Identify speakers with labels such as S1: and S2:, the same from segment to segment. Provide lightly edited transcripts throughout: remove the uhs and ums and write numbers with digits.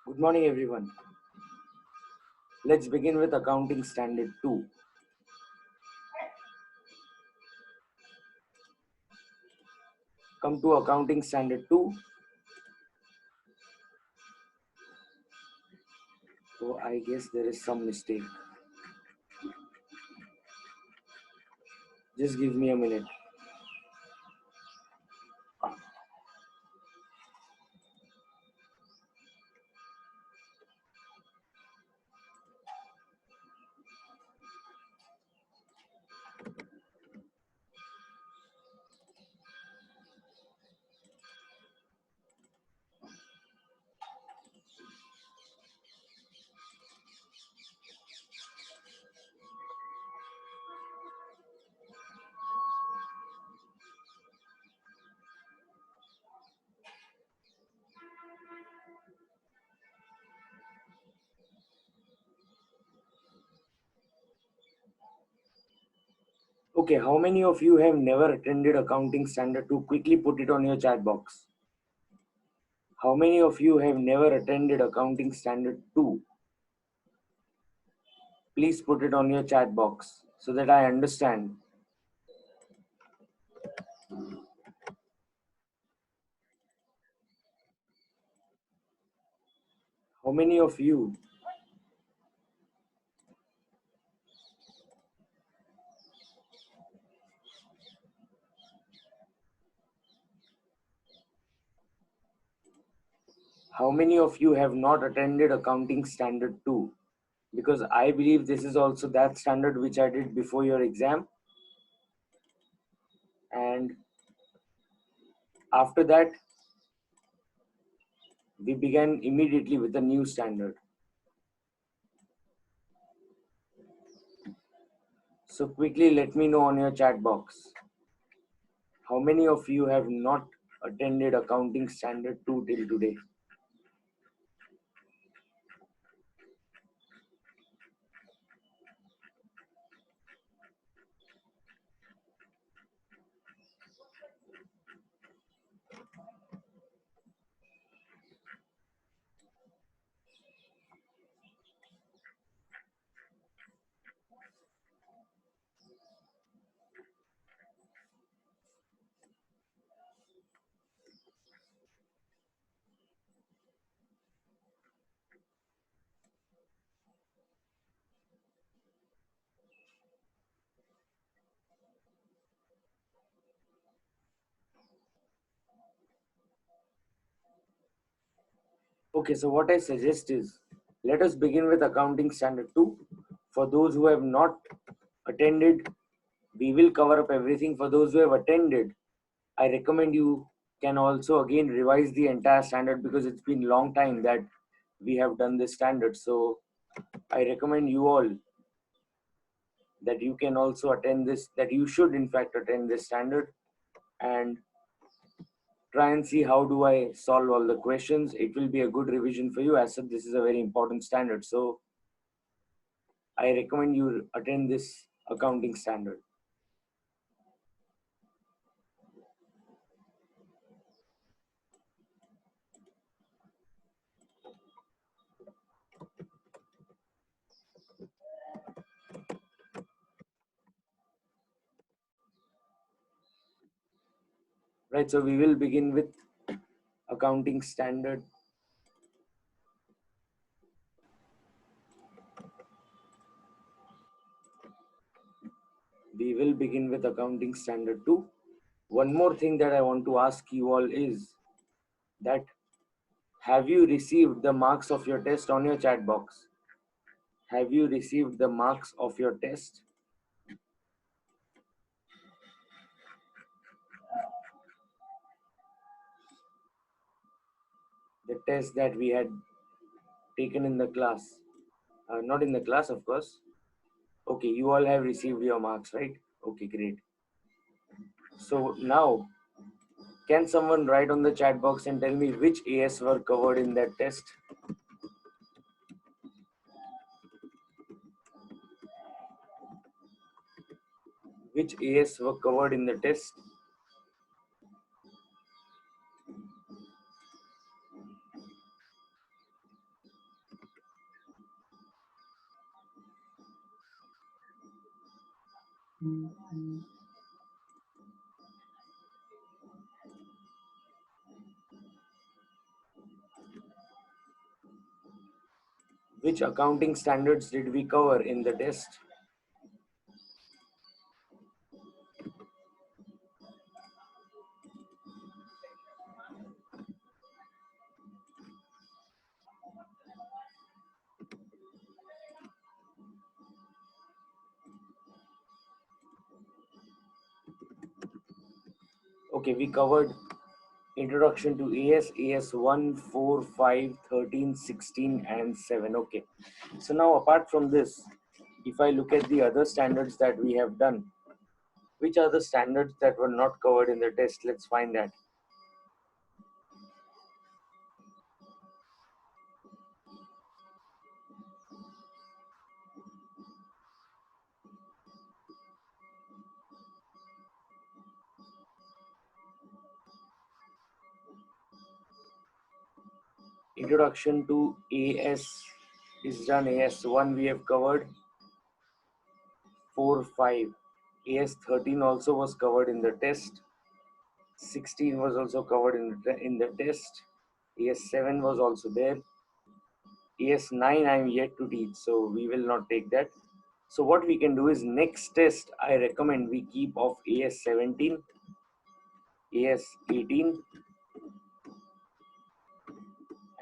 S1: Good morning, everyone. Let's begin with Accounting Standard 2. Come to Accounting Standard 2. So I guess there is some mistake. Just give me a minute. Okay, how many of you have never attended Accounting Standard 2? Quickly put it on your chat box. How many of you have never attended Accounting Standard 2? Please put it on your chat box so that I understand. How many of you? How many of you have not attended Accounting Standard 2? Because I believe this is also that standard which I did before your exam. And after that, we began immediately with a new standard. So quickly let me know on your chat box. How many of you have not attended Accounting Standard 2 till today? Okay, so what I suggest is let us begin with Accounting Standard 2. For those who have not attended, we will cover up everything. For those who have attended, I recommend you can also again revise the entire standard because it's been a long time that we have done this standard. So I recommend you all that you can also attend this, that you should in fact attend this standard and try and see how do I solve all the questions. It will be a good revision for you, as said this is a very important standard. So I recommend you attend this accounting standard. Right, so we will begin with accounting standard. We will begin with accounting standard 2. One more thing that I want to ask you all is that have you received the marks of your test on your chat box? Have you received the marks of your test? The test that we had taken in the class. Not in the class, of course. Okay, you all have received your marks, right? Okay, great. So now, can someone write on the chat box and tell me which AS were covered in that test? Which AS were covered in the test? Which accounting standards did we cover in the test? Okay, we covered Introduction to AS 1, 4, 5, 13, 16, and 7. Okay. So now apart from this, if I look at the other standards that we have done, which are the standards that were not covered in the test? Let's find that. Introduction to AS is done. AS 1 we have covered. 4, 5. AS 13 also was covered in the test. 16 was also covered in the test. AS 7 was also there. AS 9 I am yet to teach, so we will not take that. So what we can do is next test I recommend we keep of AS 17, AS 18,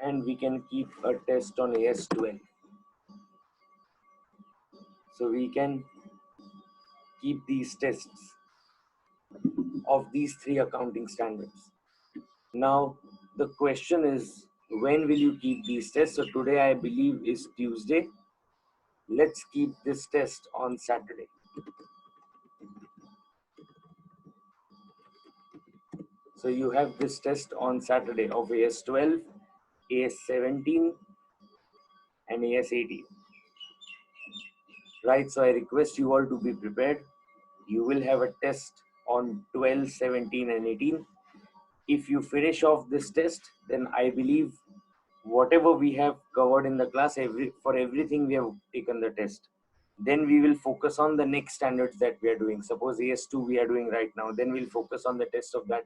S1: and we can keep a test on AS 12. So we can keep these tests of these three accounting standards. Now the question is, when will you keep these tests? So today I believe is Tuesday. Let's keep this test on Saturday. So you have this test on Saturday of AS 12, AS 17, and AS 18. Right, so I request you all to be prepared. You will have a test on 12, 17, and 18. If you finish off this test, then I believe whatever we have covered in the class, for everything we have taken the test. Then we will focus on the next standards that we are doing. Suppose AS 2 we are doing right now, then we'll focus on the test of that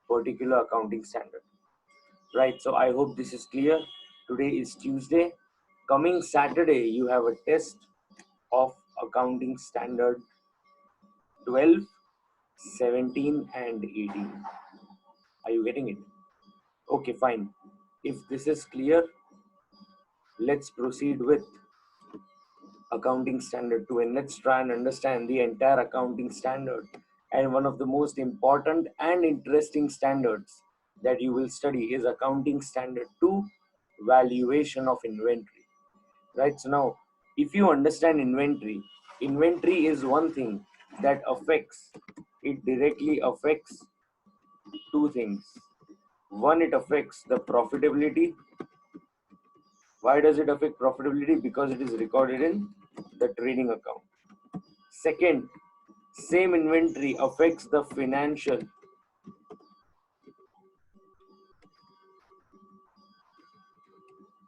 S1: particular accounting standard. Right, so I hope this is clear. Today is Tuesday. Coming Saturday, you have a test of accounting standard 12, 17, and 18. Are you getting it? Okay, fine. If this is clear, let's proceed with accounting standard 2, and let's try and understand the entire accounting standard. And one of the most important and interesting standards that you will study is accounting standard 2, valuation of inventory. Right, so now if you understand inventory is one thing that affects, it directly affects two things. One, it affects the profitability. Why does it affect profitability? Because it is recorded in the trading account. Second, same inventory affects the financial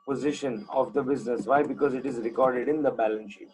S1: position of the business. Why? Because it is recorded in the balance sheet.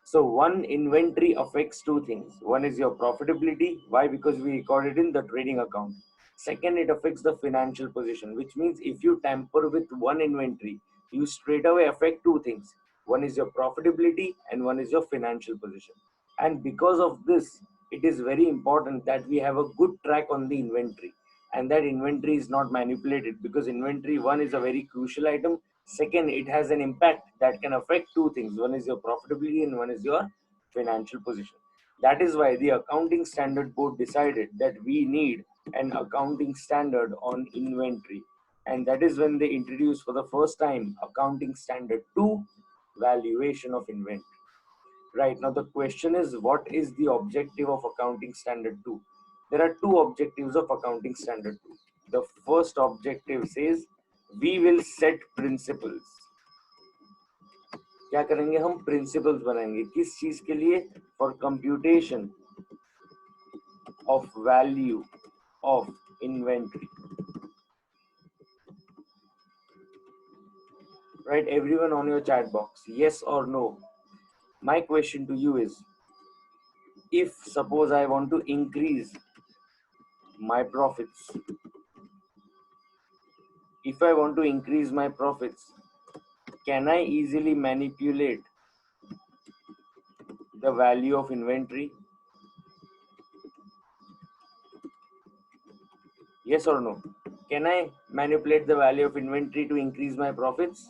S1: So one, inventory affects two things. One is your profitability. Why? Because we record it in the trading account. Second, it affects the financial position, which means if you tamper with one inventory, you straight away affect two things. One is your profitability and one is your financial position. And because of this, it is very important that we have a good track on the inventory, and that inventory is not manipulated, because inventory, one, is a very crucial item. Second, it has an impact that can affect two things. One is your profitability and one is your financial position. That is why the Accounting Standard Board decided that we need an accounting standard on inventory. And that is when they introduced for the first time Accounting Standard 2, valuation of inventory. Right, now the question is, what is the objective of Accounting Standard 2? There are two objectives of Accounting Standard 2. The first objective says we will set principles. क्या करेंगे हम? Principles बनाएंगे. किस चीज के लिए? For computation of value of inventory. Right, everyone on your chat box, yes or no? My question to you is, if suppose I want to increase my profits, if I want to increase my profits, can I easily manipulate the value of inventory? Yes or no? Can I manipulate the value of inventory to increase my profits?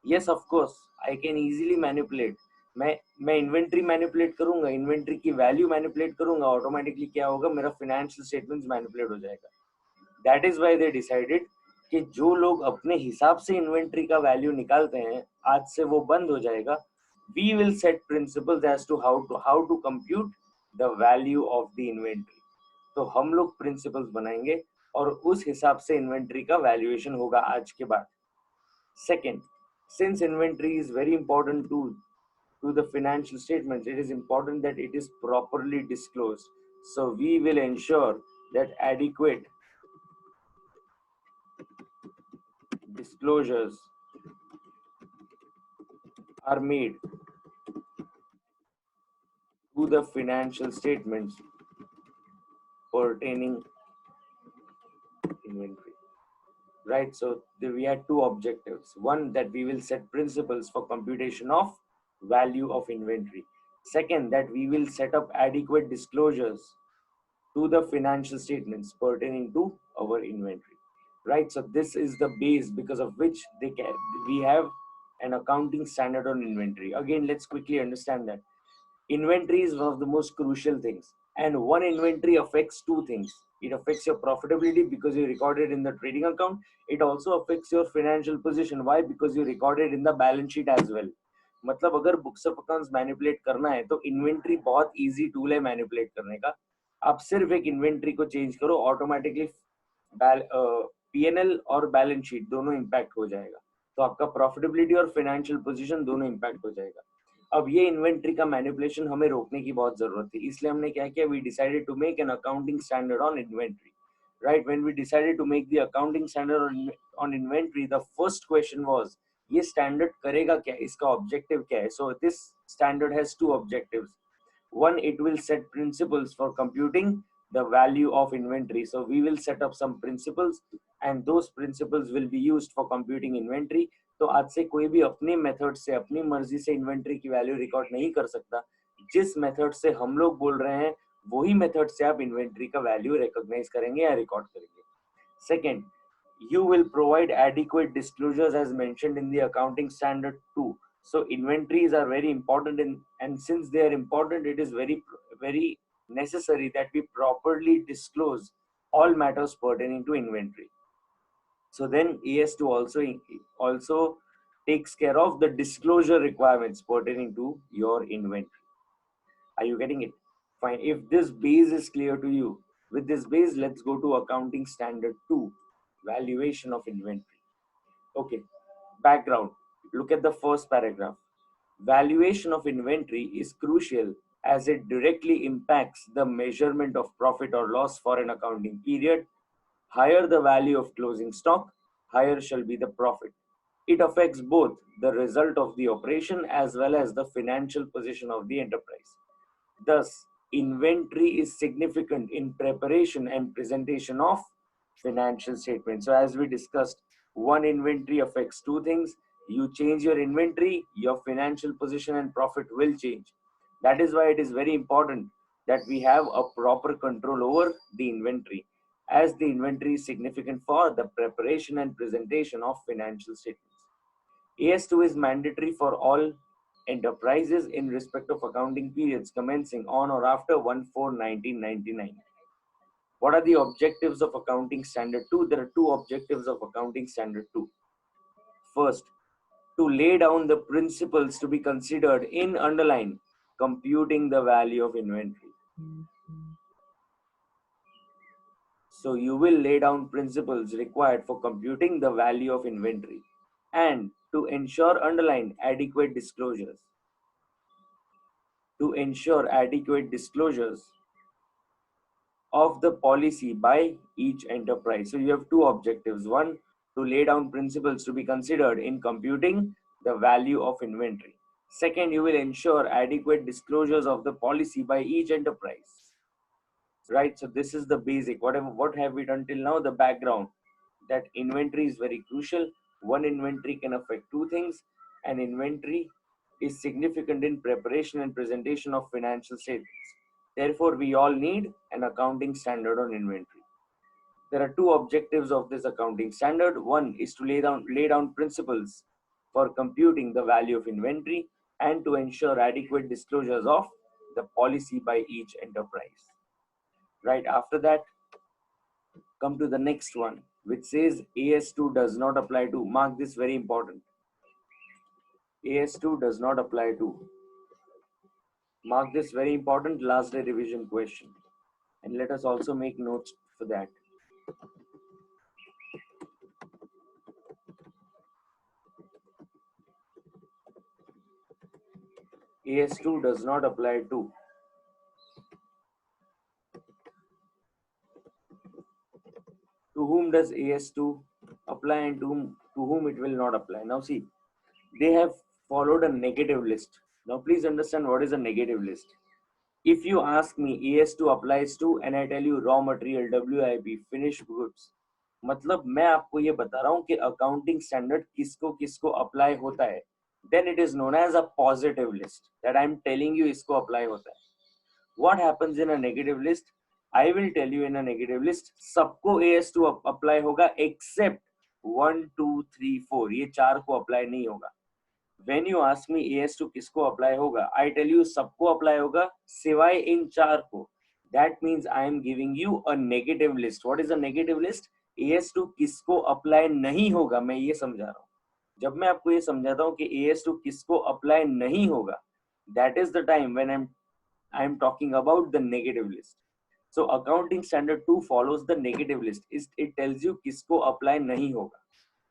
S1: Yes, of course. I can easily manipulate. मैं inventory manipulate करूंगा, inventory की value manipulate करूंगा, automatically क्या होगा, मेरा financial statements manipulate हो जाएगा. That is why they decided कि जो लोग अपने हिसाब से इन्वेंट्री का वैल्यू निकालते हैं, आज से वो बंद हो जाएगा. We will set principles as to how to compute the value of the inventory. तो हम लोग प्रिंसिपल्स बनाएंगे और उस हिसाब से इन्वेंट्री का वैल्यूएशन होगा आज के बाद. Second, since inventory is very important to the financial statements, it is important that it is properly disclosed. So we will ensure that adequate disclosures are made to the financial statements pertaining inventory. Right, so we had two objectives. One, that we will set principles for computation of value of inventory. Second, that we will set up adequate disclosures to the financial statements pertaining to our inventory. Right, so this is the base because of which we have an accounting standard on inventory. Again, let's quickly understand that inventory is one of the most crucial things, and one inventory affects two things. It affects your profitability because you record it in the trading account. It also affects your financial position. Why? Because you record it in the balance sheet as well. मतलब अगर books of accounts manipulate करना है तो inventory बहुत easy tool है manipulate करने का. आप सिर्फ एक इन्वेंट्री को चेंज करो, ऑटोमेटिकली पीएनएल और बैलेंस शीट दोनों इंपैक्ट हो जाएगा. तो आपका प्रॉफिटेबिलिटी और फाइनेंशियल पोजीशन दोनों इंपैक्ट हो जाएगा. अब ये इन्वेंट्री का मैनिपुलेशन हमें रोकने की बहुत जरूरत थी, इसलिए हमने क्या किया, we decided to make an accounting standard on inventory. Right, when we decided to make the accounting standard on inventory, the first question was, ये स्टैंडर्ड करेगा क्या, इसका ऑब्जेक्टिव क्या है. So this standard has two objectives. One, it will set principles for computing the value of inventory. So we will set up some principles and those principles will be used for computing inventory. तो आज से कोई भी अपने method से, अपनी मर्जी से इन्वेंट्री की वैल्यू रिकॉर्ड नहीं कर सकता. जिस मेथड से हम लोग बोल रहे हैं वही मेथड से आप इन्वेंट्री का वैल्यू रिकॉग्नाइज करेंगे या रिकॉर्ड करेंगे. Second, you will provide adequate disclosures as mentioned in the accounting standard 2. So inventories are very important, and since they are important, it is very necessary that we properly disclose all matters pertaining to inventory. So then AS2 also takes care of the disclosure requirements pertaining to your inventory. Are you getting it? Fine. If this base is clear to you, with this base, let's go to accounting standard 2, valuation of inventory. Okay, background. Look at the first paragraph. Valuation of inventory is crucial as it directly impacts the measurement of profit or loss for an accounting period. Higher the value of closing stock, higher shall be the profit. It affects both the result of the operation as well as the financial position of the enterprise. Thus, inventory is significant in preparation and presentation of financial statements. So as we discussed, one inventory affects two things. You change your inventory, your financial position and profit will change. That is why it is very important that we have a proper control over the inventory, as the inventory is significant for the preparation and presentation of financial statements. AS2 is mandatory for all enterprises in respect of accounting periods commencing on or after 1/4/1999. What are the objectives of accounting standard 2? There are two objectives of accounting standard 2. First, to lay down the principles to be considered in underline computing the value of inventory. So you will lay down principles required for computing the value of inventory, and to ensure underline adequate disclosures. To ensure adequate disclosures of the policy by each enterprise. So you have two objectives. One, to lay down principles to be considered in computing the value of inventory. Second, you will ensure adequate disclosures of the policy by each enterprise. Right, so this is the basic. What have we done till now? The background, that inventory is very crucial. One inventory can affect two things. An inventory is significant in preparation and presentation of financial statements. Therefore, we all need an accounting standard on inventory. There are two objectives of this accounting standard. One is to lay down principles for computing the value of inventory and to ensure adequate disclosures of the policy by each enterprise. Right after that, come to the next one, which says AS2 does not apply to. Mark this, very important. AS2 does not apply to. Mark this, very important, last day revision question. And let us also make notes for that. AS2 does not apply to. To whom does AS2 apply and to whom it will not apply? Now see, they have followed a negative list. Now please understand what is a negative list. If you ask me AS2 applies to and I tell you raw material, WIP, finished goods, मतलब मैं आपको ये बता रहा हूँ कि accounting standard किसको किसको अप्लाई होता है, then it is known as a positive list that I am telling you इसको अप्लाई होता है. What happens in a negative list? I will tell you in a negative list सबको AS2 apply होगा except 1, 2, 3, 4, ये चार को apply नहीं होगा. When you ask me AS2 किसको अप्लाई होगा, I tell you सबको अप्लाई होगा सिवाय इन चार को. That means I am giving you a negative list. What is a negative list? AS2 किसको अप्लाई नहीं होगा, मैं ये समझा रहा हूँ. जब मैं आपको ये समझाता हूँ कि AS2 किसको अप्लाई नहीं होगा, that is the time when I am talking about the negative list. So accounting standard 2 follows the negative list. It tells you किसको apply नहीं होगा.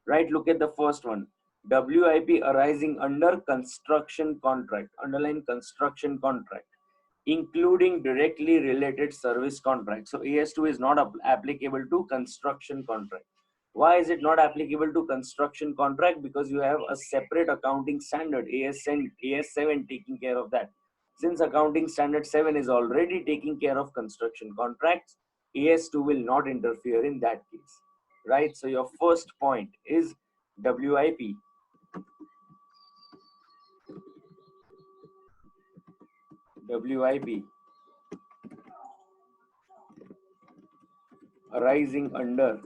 S1: Right, look at the first one. WIP arising under construction contract. Underline construction contract, including directly related service contract. So AS2 is not applicable to construction contract. Why is it not applicable to construction contract? Because you have a separate accounting standard, AS7 taking care of that. Since accounting standard 7 is already taking care of construction contracts, AS2 will not interfere in that case. Right? So your first point is WIP. WIP arising under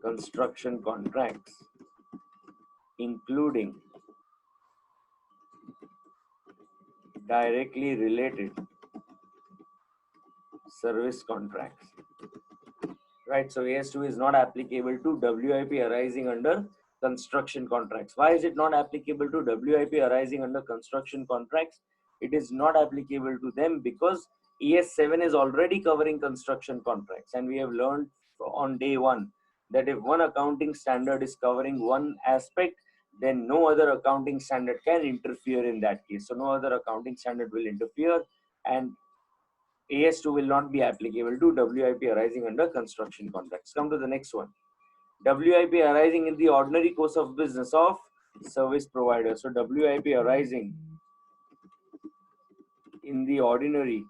S1: construction contracts, including directly related service contracts. Right, so AS2 is not applicable to WIP arising under construction contracts. Why is it not applicable to WIP arising under construction contracts? It is not applicable to them because AS7 is already covering construction contracts, and we have learned on day one that if one accounting standard is covering one aspect, then no other accounting standard can interfere in that case. So no other accounting standard will interfere, and AS2 will not be applicable to WIP arising under construction contracts. Come to the next one. WIP arising in the ordinary course of business of service provider. So WIP arising in the ordinary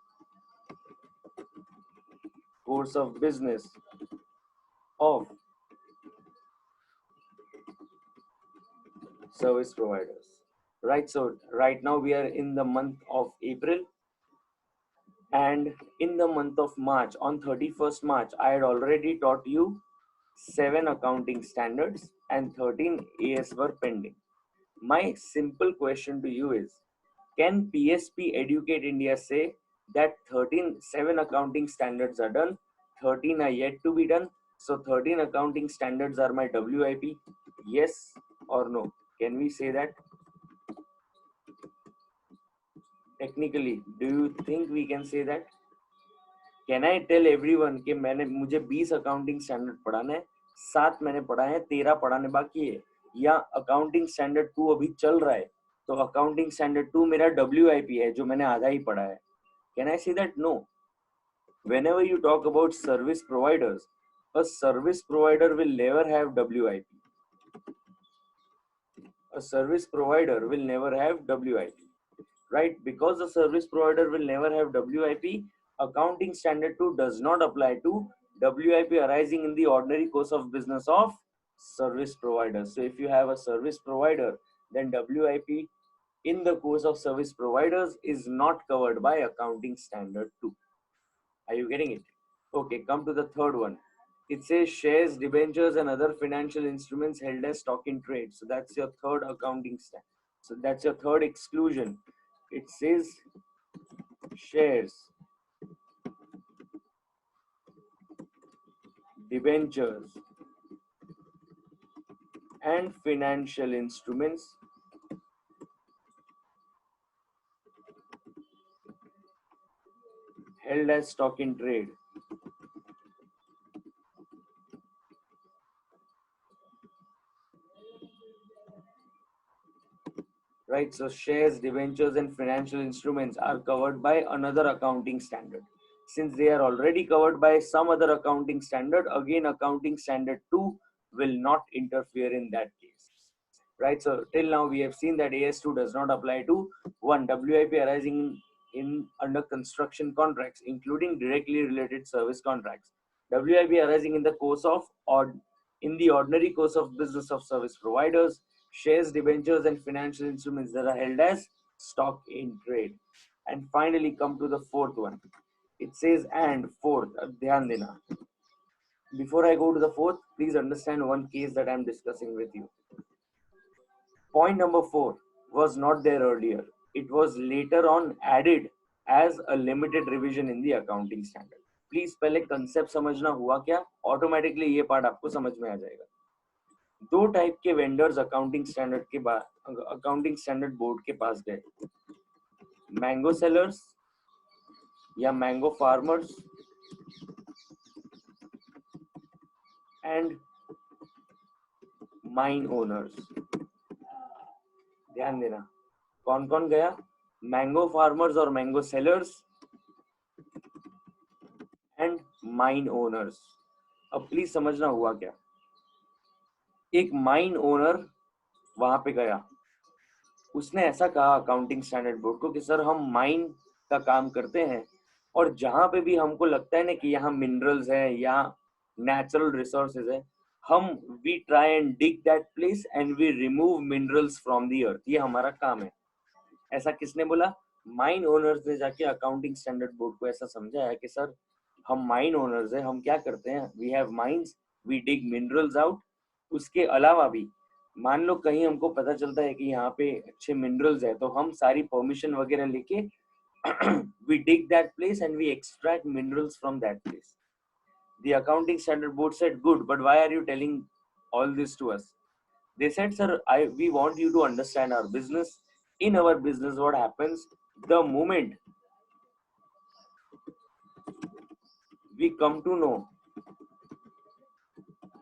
S1: course of business of service providers. Right, so right now we are in the month of April, and in the month of March, on 31st March, I had already taught you 7 accounting standards and 13 AS were pending. My simple question to you is, can PSP Educate India say that 7 accounting standards are done, 13 are yet to be done, so 13 accounting standards are my WIP? Yes or no? Can we say that? Technically, do you think we can say that? Can I tell everyone कि मुझे 20 accounting standard पढ़ाना है, 7 मैंने पढ़ा है, 13 पढ़ाने बाकी है, या accounting standard 2 अभी चल रहा है, तो accounting standard 2 मेरा WIP है जो मैंने आधा ही पढ़ा है? Can I say that? No. Whenever you talk about service providers, a service provider will never have WIP. A service provider will never have WIP, right? Because the service provider will never have WIP, accounting standard 2 does not apply to WIP arising in the ordinary course of business of service providers. So if you have a service provider, then WIP in the course of service providers is not covered by accounting standard 2. Are you getting it? Okay, come to the third one. It says shares, debentures, and other financial instruments held as stock in trade. So that's your third accounting standard. So that's your third exclusion. It says shares, debentures, and financial instruments held as stock in trade. Right, so shares, debentures, and financial instruments are covered by another accounting standard. Since they are already covered by some other accounting standard, again accounting standard 2 will not interfere in that case. Right, so till now we have seen that AS2 does not apply to one, WIP arising in under construction contracts, including directly related service contracts. WIP arising in the course of or in the ordinary course of business of service providers, shares, debentures, and financial instruments that are held as stock in trade. And finally, come to the fourth one. It says and fourth, dhyan dena. Before I go to the fourth, please understand one case that I am discussing with you. Point number 4 was not there earlier. It was later on added as a limited revision in the accounting standard. Please पहले concept समझना हुआ क्या, automatically ये part आपको समझ में आ जाएगा. दो टाइप के वेंडर्स अकाउंटिंग स्टैंडर्ड के बाद अकाउंटिंग स्टैंडर्ड बोर्ड के पास गए, मैंगो सेलर्स या mango farmers and mine owners. ध्यान देना, कौन कौन गया, मैंगो फार्मर्स और mango sellers and mine owners. अब प्लीज समझना हुआ क्या. एक माइन ओनर वहां पे गया, उसने ऐसा कहा अकाउंटिंग स्टैंडर्ड बोर्ड को कि सर हम माइन का काम करते हैं और जहां पे भी हमको लगता है ना कि यहाँ मिनरल्स है या नेचुरल रिसोर्सेज है, हम we try and dig that place and we remove minerals from the earth. ये हमारा काम है. ऐसा किसने बोला, माइन ओनर्स ने जाके अकाउंटिंग स्टैंडर्ड बोर्ड को ऐसा समझाया कि सर हम माइन ओनर्स हैं, हम क्या करते हैं, we have mines, we dig minerals out. उसके अलावा भी मान लो कहीं हमको पता चलता है कि यहाँ पे अच्छे मिनरल्स है, तो हम सारी परमिशन वगैरह लेके we dig that place and we extract minerals from that place. The accounting standard board said, good, but why are you telling all this to us? They said, sir, we want you to understand our business. In our business, what happens, the moment we come to know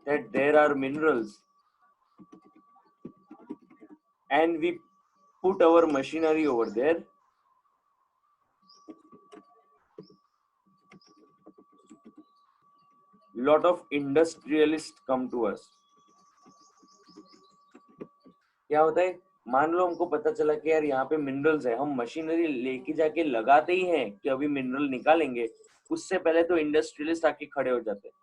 S1: that there are minerals and we put our machinery over there, lot of industrialists come to us. क्या होता है, मान लो हमको पता चला कि यार यहाँ पे मिनरल्स है, हम मशीनरी लेके जाके लगाते ही हैं कि अभी मिनरल निकालेंगे, उससे पहले तो इंडस्ट्रियलिस्ट आके खड़े हो जाते हैं.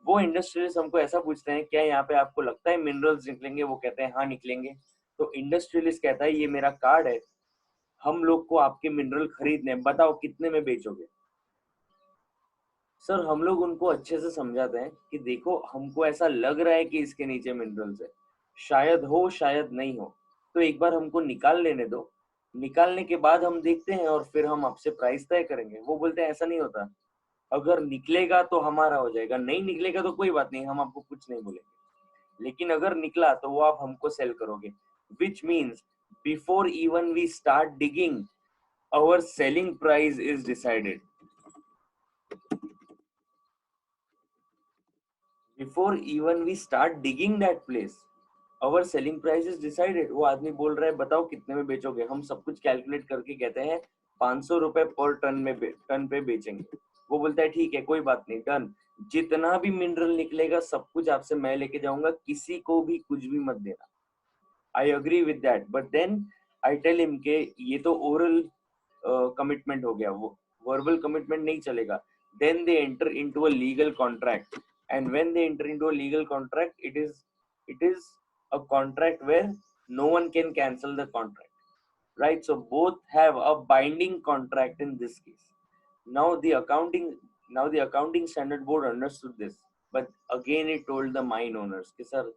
S1: वो इंडस्ट्रियलिस्ट हमको ऐसा पूछते हैं, क्या यहाँ पे आपको लगता है मिनरल्स निकलेंगे, वो कहते हैं हाँ निकलेंगे. तो इंडस्ट्रियलिस्ट कहता है ये मेरा कार्ड है, हम लोग को आपके मिनरल खरीदने, बताओ कितने में बेचोगे. सर हम लोग उनको अच्छे से समझाते हैं कि देखो हमको ऐसा लग रहा है कि इसके नीचे मिनरल्स है, शायद हो शायद नहीं हो, तो एक बार हमको निकाल लेने दो, निकालने के बाद हम देखते हैं और फिर हम आपसे प्राइस तय करेंगे. वो बोलते हैं ऐसा नहीं होता, अगर निकलेगा तो हमारा हो जाएगा, नहीं निकलेगा तो कोई बात नहीं, हम आपको कुछ नहीं बोलेंगे, लेकिन अगर निकला तो वो आप हमको सेल करोगे. Which means before even we start digging our selling price is decided. Before even we start digging that place, our selling price is decided. वो आदमी बोल रहा है बताओ कितने में बेचोगे, हम सब कुछ कैलकुलेट करके कहते हैं 500 रुपए पर टन पे बेचेंगे. वो बोलता है ठीक है कोई बात नहीं, डन, जितना भी मिनरल निकलेगा सब कुछ आपसे मैं लेके जाऊंगा, किसी को भी कुछ भी मत देना. I agree with that, but then I tell him के ये तो oral commitment हो गया, वो verbal commitment नहीं चलेगा. Then they enter into a legal contract, and when they enter into a legal contract, it is a contract where no one can cancel the contract, right? So both have a binding contract in this case. Now the accounting standard board understood this, but again it told the mine owners कि sir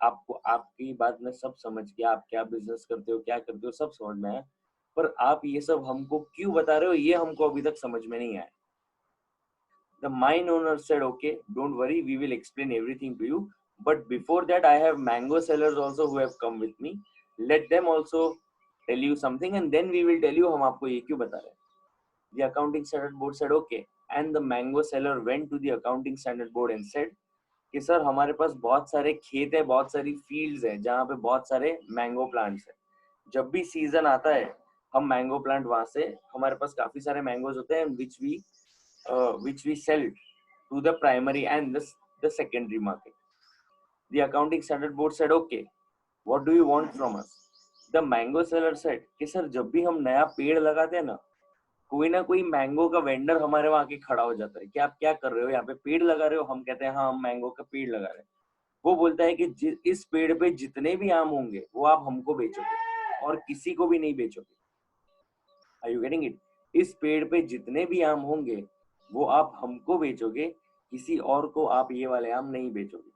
S1: आपको आपकी बात में सब समझ गया, आप क्या बिजनेस करते हो, क्या करते हो, सब समझ में आया, पर आप ये सब हमको क्यों बता रहे हो, ये हमको अभी तक समझ में नहीं आया. The mine owner said, okay, don't worry, we will explain everything to you. But before that, I have mango sellers also who have come with me. Let them also tell you something, and then we will tell you हम आपको ये क्यों बता रहे हैं. The accounting standard board said, okay. And the mango seller went to the accounting standard board and said, कि sir हमारे पास बहुत सारे खेत है, बहुत सारी फील्ड्स है जहाँ पे बहुत सारे मैंगो प्लांट्स है. जब भी सीजन आता है हम मैंगो प्लांट वहां से, हमारे पास काफी सारे मैंगोज होते हैं which we sell to the primary and the secondary market. The accounting standard board said, okay, what do you want from us? The mango seller said कि सर जब भी हम नया पेड़ लगाते हैं ना, कोई ना कोई मैंगो का वेंडर हमारे वहां आके खड़ा हो जाता है कि आप क्या कर रहे हो, यहाँ पे पेड़ लगा रहे हो. हम कहते हैं हाँ हम मैंगो का पेड़ लगा रहे हैं. वो बोलता है कि इस पेड़ पे जितने भी आम होंगे वो आप हमको बेचोगे और किसी को भी नहीं बेचोगे. Are you getting it? इस पेड़ पे जितने भी आम होंगे वो आप हमको बेचोगे, किसी और को आप ये वाले आम नहीं बेचोगे.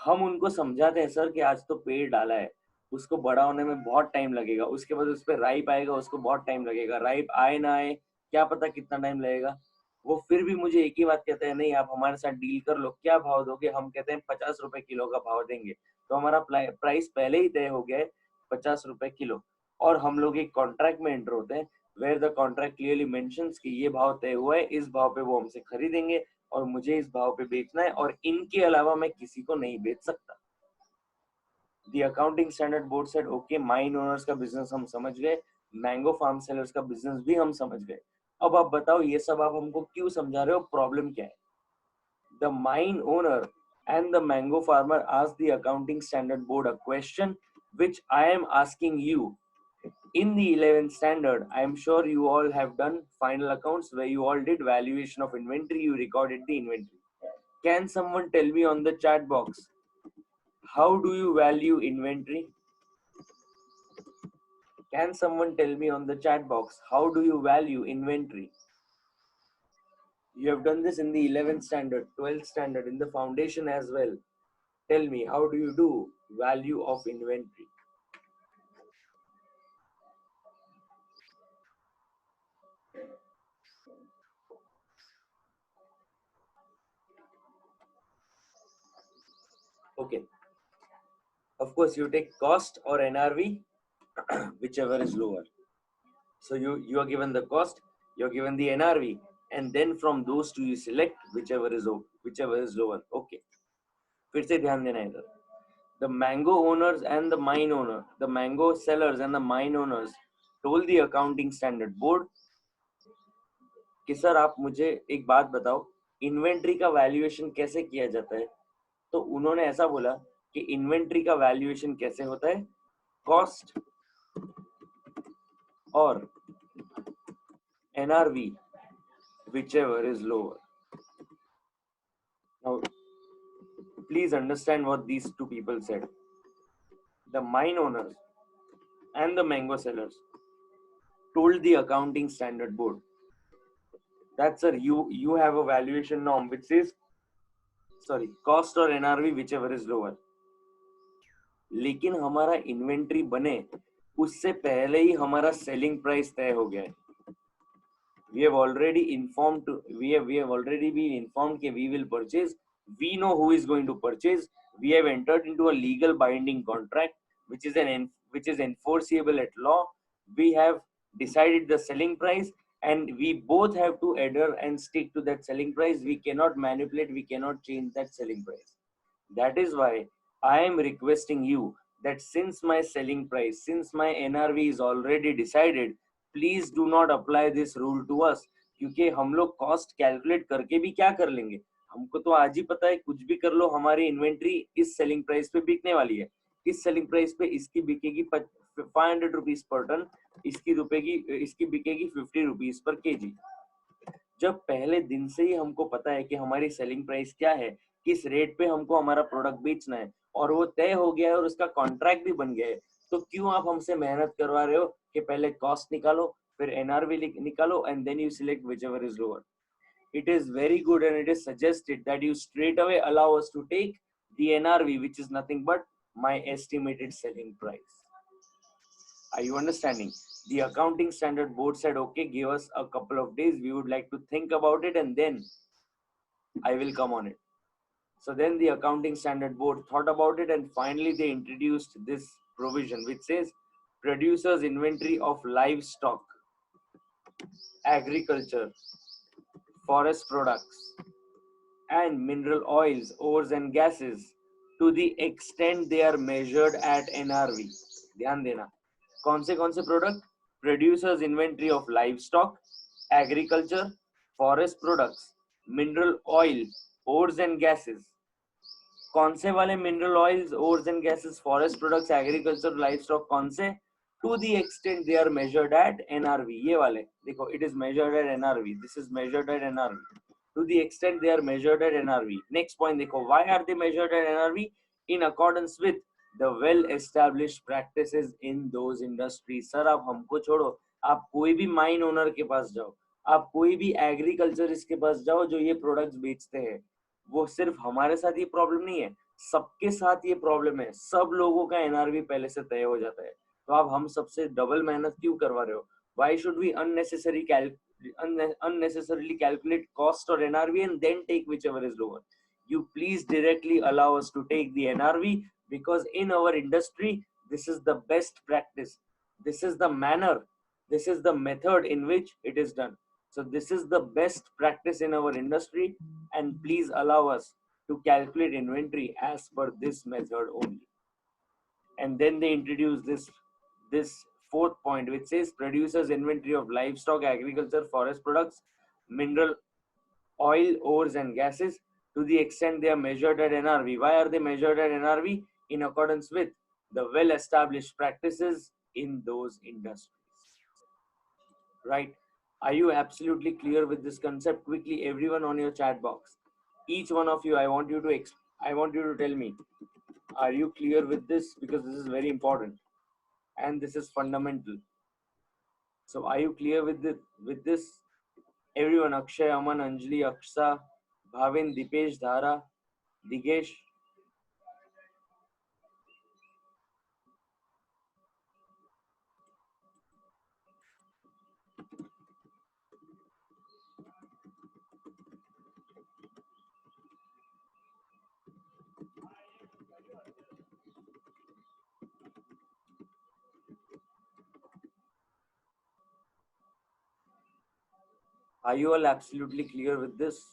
S1: हम उनको समझाते हैं सर कि आज तो पेड़ डाला है, उसको बड़ा होने में बहुत टाइम लगेगा, उसके बाद उस पर राइप आएगा, उसको बहुत टाइम लगेगा, राइप आए ना आए क्या पता कितना टाइम लगेगा. वो फिर भी मुझे एक ही बात कहते हैं, नहीं आप हमारे साथ डील कर लो, क्या भाव दोगे. हम कहते हैं 50 रुपए किलो का भाव देंगे. तो हमारा प्राइस पहले ही तय हो गया है 50 रुपए किलो, और हम लोग एक कॉन्ट्रैक्ट में एंटर होते हैं where the contract clearly mentions कि ये भाव तय हुआ है, इस भाव पे वो हमसे खरीदेंगे और मुझे इस भाव पे बेचना है और इनके अलावा मैं किसी को नहीं बेच सकता. The accounting standard board said, okay, mine owners का बिजनेस हम समझ गए, मैंगो फार्म सेलर्स का बिजनेस भी हम समझ गए. अब आप बताओ ये सब आप हमको क्यों समझा रहे हो, प्रॉब्लम क्या है. The mine owner and the mango farmer asked the accounting standard board a question which I am asking you. In the 11th standard, I am sure you all have done final accounts where you all did valuation of inventory, you recorded the inventory. Can someone tell me on the chat box, how do you value inventory? Can someone tell me on the chat box, how do you value inventory? You have done this in the 11th standard, 12th standard, in the foundation as well. Tell me, how do you do value of inventory? Okay. Of course, you take cost or NRV, whichever is lower. So you are given the cost, you are given the NRV, and then from those two you select whichever is lower. Okay. फिर से ध्यान देना इधर. The mango owners and the mine owner, the mango sellers and the mine owners told the accounting standard board कि sir आप मुझे एक बात बताओ, इन्वेंट्री का वैल्यूएशन कैसे किया जाता है. तो उन्होंने ऐसा बोला कि इन्वेंट्री का वैल्यूएशन कैसे होता है, कॉस्ट और NRV, whichever is lower. Now, please understand what these two people said. The mine owners and the mango sellers told the accounting standard board that sir, you have a valuation norm which says, sorry, cost or NRV, whichever is lower. लेकिन हमारा inventory बने उससे पहले ही हमारा selling price तय हो गया है. We have already been informed that we will purchase. We know who is going to purchase. We have entered into a legal binding contract, which is enforceable at law. We have decided the selling price, and we both have to adhere and stick to that selling price. We cannot manipulate. We cannot change that selling price. That is why I am requesting you that since my selling price, since my NRV is already decided, please do not apply this rule to us. क्योंकि हम लोग cost calculate करके भी क्या कर लेंगे, हमको तो आज ही पता है कुछ भी कर लो हमारी इन्वेंट्री इस सेलिंग प्राइस पे बिकने वाली है. इस सेलिंग प्राइस पे इसकी बिकेगी 500 रुपीज पर टन, इसकी बिकेगी 50 रुपीज पर केजी। जब पहले दिन से ही हमको पता है कि हमारी सेलिंग प्राइस क्या है, किस रेट पे हमको हमारा प्रोडक्ट बेचना है, और वो तय हो गया है और उसका कॉन्ट्रैक्ट भी बन गया है, तो क्यों आप हमसे मेहनत करवा रहे हो कि पहले कॉस्ट निकालो, फिर एनआरवी निकालो, and then you select whichever is lower. It is very good and it is suggested that you straight away allow us to take the NRV, which is nothing but my estimated selling price. Are you understanding? The accounting standard board said, okay, give us a couple of days. We would like to think about it and then I will come on it. So then the accounting standard board thought about it and finally they introduced this provision which says producers inventory of livestock, agriculture, forest products, and mineral oils, ores and gases to the extent they are measured at NRV. ध्यान देना, कौन से product? Producers inventory of livestock, agriculture, forest products, mineral oil, ores and gases. कौन से वाले mineral oils, ores and gases, forest products, agriculture, livestock, कौन से? To the extent they are measured at NRV. ये वाले देखो, it is measured at NRV, this is measured at NRV. To the extent they are measured at NRV. Next point देखो, why are they measured at NRV? In accordance with the well-established practices in those industries. Sir आप हमको छोड़ो, आप कोई भी mine owner के पास जाओ, आप कोई भी एग्रीकल्चरिस्ट के पास जाओ जो ये प्रोडक्ट्स बेचते हैं, वो सिर्फ हमारे साथ ये प्रॉब्लम नहीं है, सबके साथ ये प्रॉब्लम है। सब लोगों का एनआरवी पहले से तय हो जाता है, तो आप हम सबसे डबल मेहनत क्यों करवा रहे हो? Why should we unnecessarily calculate cost or NRV and then take whichever is lower? You please directly allow us to take the NRV, because in our industry this is the best practice, this is the manner, this is the method in which it is done. So this is the best practice in our industry, and please allow us to calculate inventory as per this method only. And then they introduce this fourth point which says producers inventory of livestock, agriculture, forest products, mineral oil, ores and gases to the extent they are measured at NRV. Why are they measured at NRV? In accordance with the well established practices in those industries. Right? Are you absolutely clear with this concept? Quickly, everyone on your chat box, each one of you, I want you to tell me, are you clear with this? Because this is very important and this is fundamental. So are you clear with this? Everyone, Akshay, Aman, Anjali, Aksa, Bhavin, Dipesh, Dhara, Digesh. Are you all absolutely clear with this?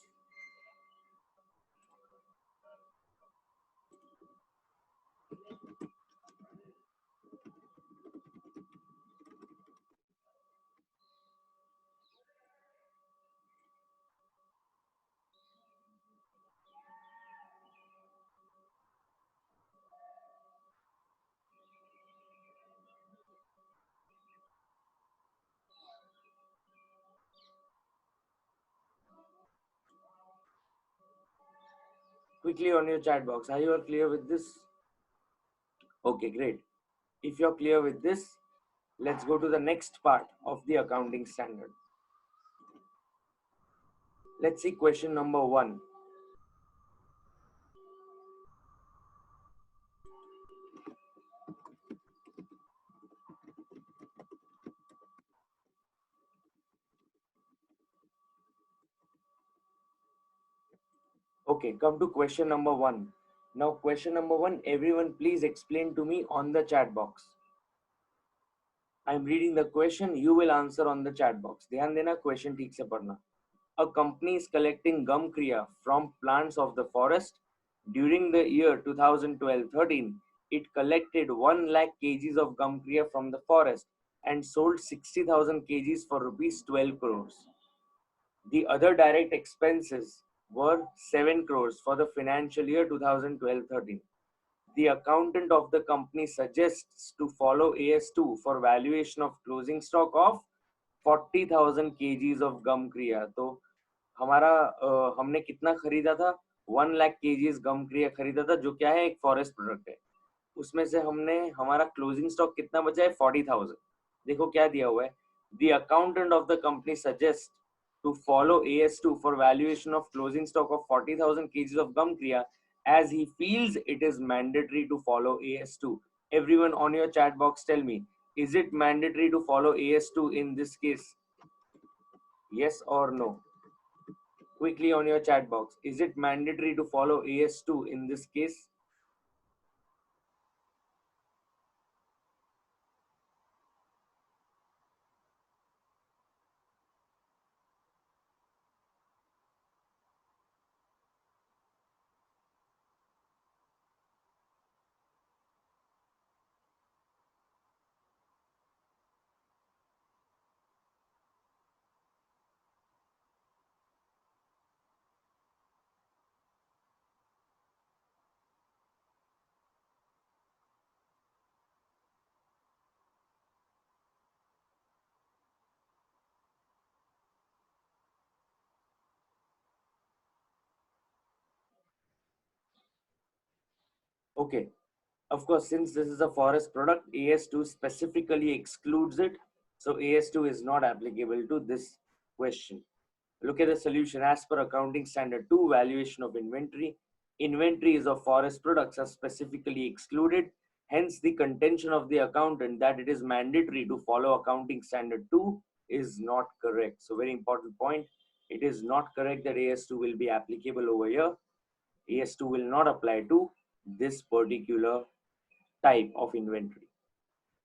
S1: Quickly on your chat box, are you all clear with this? Okay, great. If you're clear with this, let's go to the next part of the accounting standard. Let's see question number 1. Okay, come to question number 1. Now question number 1, everyone please explain to me on the chat box. I'm reading the question, you will answer on the chat box. ध्यान देना, question ठीक से पढ़ना. A company is collecting gum kriya from plants of the forest. During the year 2012-13, it collected 1 lakh kgs of gum kriya from the forest and sold 60,000 kgs for rupees 12 crores. The other direct expenses were 7 crores for the financial year 2012-13. The accountant of the company suggests to follow AS2 for valuation of closing stock of 40,000 kgs of gum क्रिया. तो हमारा हमने कितना खरीदा था? 1 lakh kgs गम क्रिया खरीदा था, जो क्या है, एक फॉरेस्ट प्रोडक्ट है. उसमें से हमने हमारा क्लोजिंग स्टॉक कितना बचा है? 40,000. देखो क्या दिया हुआ है, the accountant of the company suggest to follow AS2 for valuation of closing stock of 40,000 kgs of gum kriya, as he feels it is mandatory to follow AS2. Everyone on your chat box, tell me, is it mandatory to follow AS2 in this case? Yes or no? Quickly on your chat box, is it mandatory to follow AS2 in this case? Okay. Of course, since this is a forest product, AS2 specifically excludes it. So AS2 is not applicable to this question. Look at the solution. As per accounting standard 2, valuation of inventory. Inventories of forest products are specifically excluded. Hence, the contention of the accountant that it is mandatory to follow accounting standard 2 is not correct. So very important point. It is not correct that AS2 will be applicable over here. AS2 will not apply to this particular type of inventory.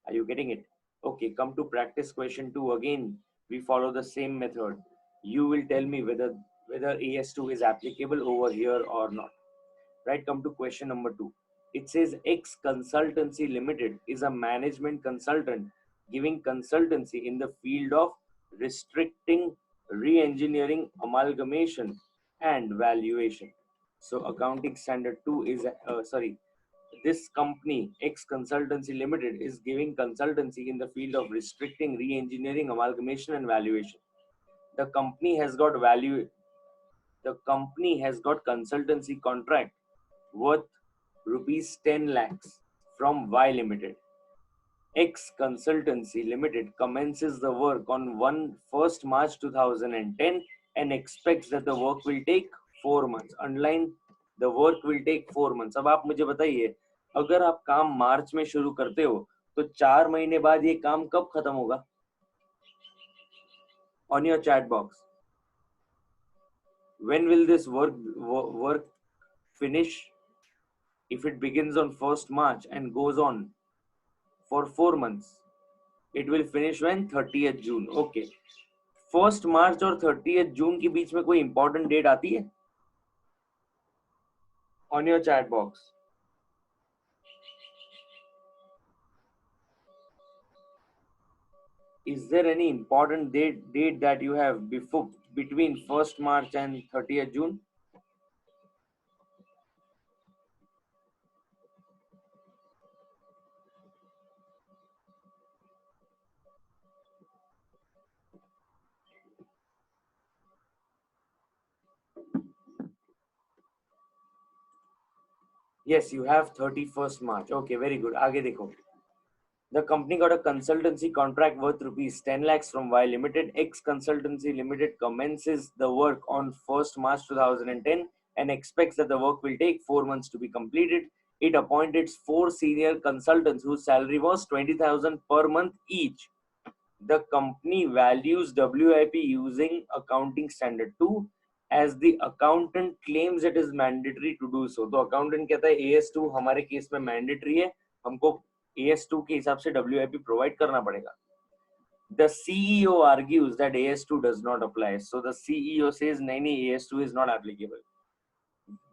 S1: Are you getting it? Okay, come to practice question 2. Again, we follow the same method. You will tell me whether AS2 is applicable over here or not. Right, come to question number 2. It says X Consultancy Limited is a management consultant giving consultancy in the field of restricting, re-engineering, amalgamation, and valuation. So accounting standard 2 is, this company, X Consultancy Limited, is giving consultancy in the field of restricting, re-engineering, amalgamation, and valuation. The company has got consultancy contract worth rupees 10 lakhs from Y Limited. X Consultancy Limited commences the work on 1st March 2010 and expects that the work will take 4 months. Underline, the work will take 4 months. अब आप मुझे बताइए, अगर आप काम मार्च में शुरू करते हो तो 4 महीने बाद ये काम कब खत्म होगा? On your chat box, when will this work finish? If it begins on 1st March and goes on for 4 months, it will finish when? 30th June. Okay. 1st March और 30th June के बीच में कोई important date आती है? On your chat box. Is there any important date that you have between 1st March and 30th June? Yes, you have 31st March. Okay, very good. आगे देखो. The company got a consultancy contract worth rupees 10 lakhs from Y Limited. X Consultancy Limited commences the work on 1st March 2010 and expects that the work will take 4 months to be completed. It appointed 4 senior consultants whose salary was 20,000 per month each. The company values WIP using accounting standard 2 as the accountant claims it is mandatory to do so. तो accountant कहता है AS2 हमारे case में mandatory है, हमको AS2 के हिसाब से WIP provide करना पड़ेगा. The CEO argues that AS2 does not apply. So the CEO says नहीं AS2 is not applicable.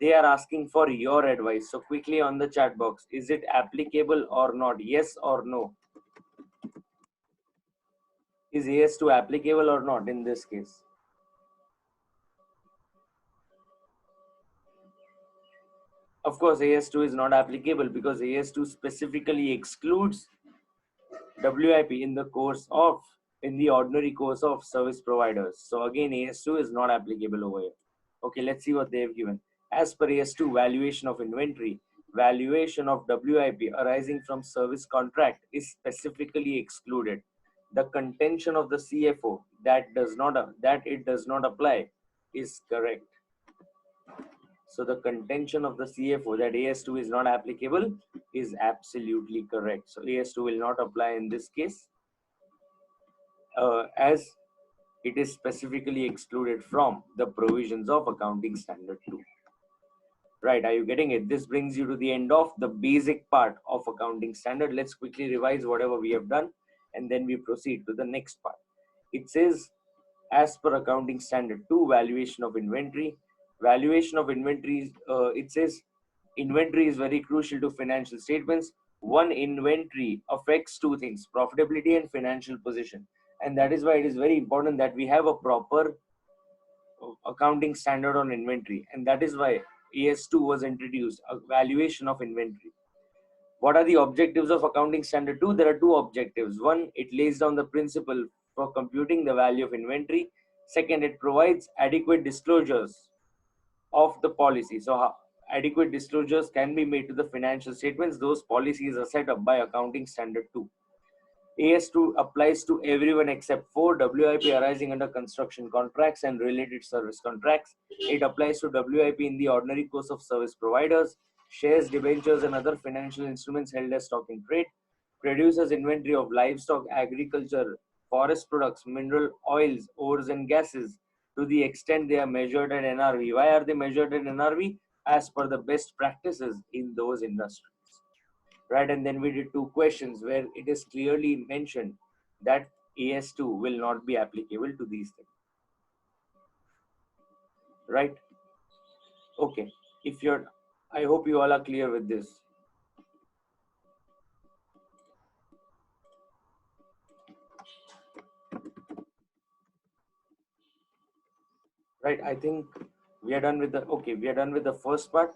S1: They are asking for your advice. So quickly on the chat box, is it applicable or not? Yes or no? Is AS2 applicable or not in this case? Of course, AS2 is not applicable because AS2 specifically excludes WIP in the ordinary course of service providers. So again, AS2 is not applicable over here. Okay, let's see what they have given. As per AS2, valuation of inventory, valuation of WIP arising from service contract is specifically excluded. The contention of the CFO that it does not apply is correct. So the contention of the CFO that AS2 is not applicable is absolutely correct. So AS2 will not apply in this case, as it is specifically excluded from the provisions of Accounting Standard 2. Right, are you getting it? This brings you to the end of the basic part of Accounting Standard. Let's quickly revise whatever we have done and then we proceed to the next part. It says, as per Accounting Standard 2, valuation of inventory. Valuation of inventories, it says inventory is very crucial to financial statements. One, inventory affects two things, profitability and financial position. And that is why it is very important that we have a proper accounting standard on inventory. And that is why AS2 was introduced, a valuation of inventory. What are the objectives of Accounting Standard 2? There are two objectives. One, it lays down the principle for computing the value of inventory. Second, it provides adequate disclosures of the policy. So adequate disclosures can be made to the financial statements. Those policies are set up by Accounting Standard 2. AS2 applies to everyone except for WIP arising under construction contracts and related service contracts. It applies to WIP in the ordinary course of service providers, shares, debentures, and other financial instruments held as stock in trade, produces inventory of livestock, agriculture, forest products, mineral oils, ores, and gases to the extent they are measured at NRV. Why are they measured at NRV? As per the best practices in those industries. Right, and then we did two questions where it is clearly mentioned that AS2 will not be applicable to these things. Right? Okay. I hope you all are clear with this. Right, I think we are done with the first part.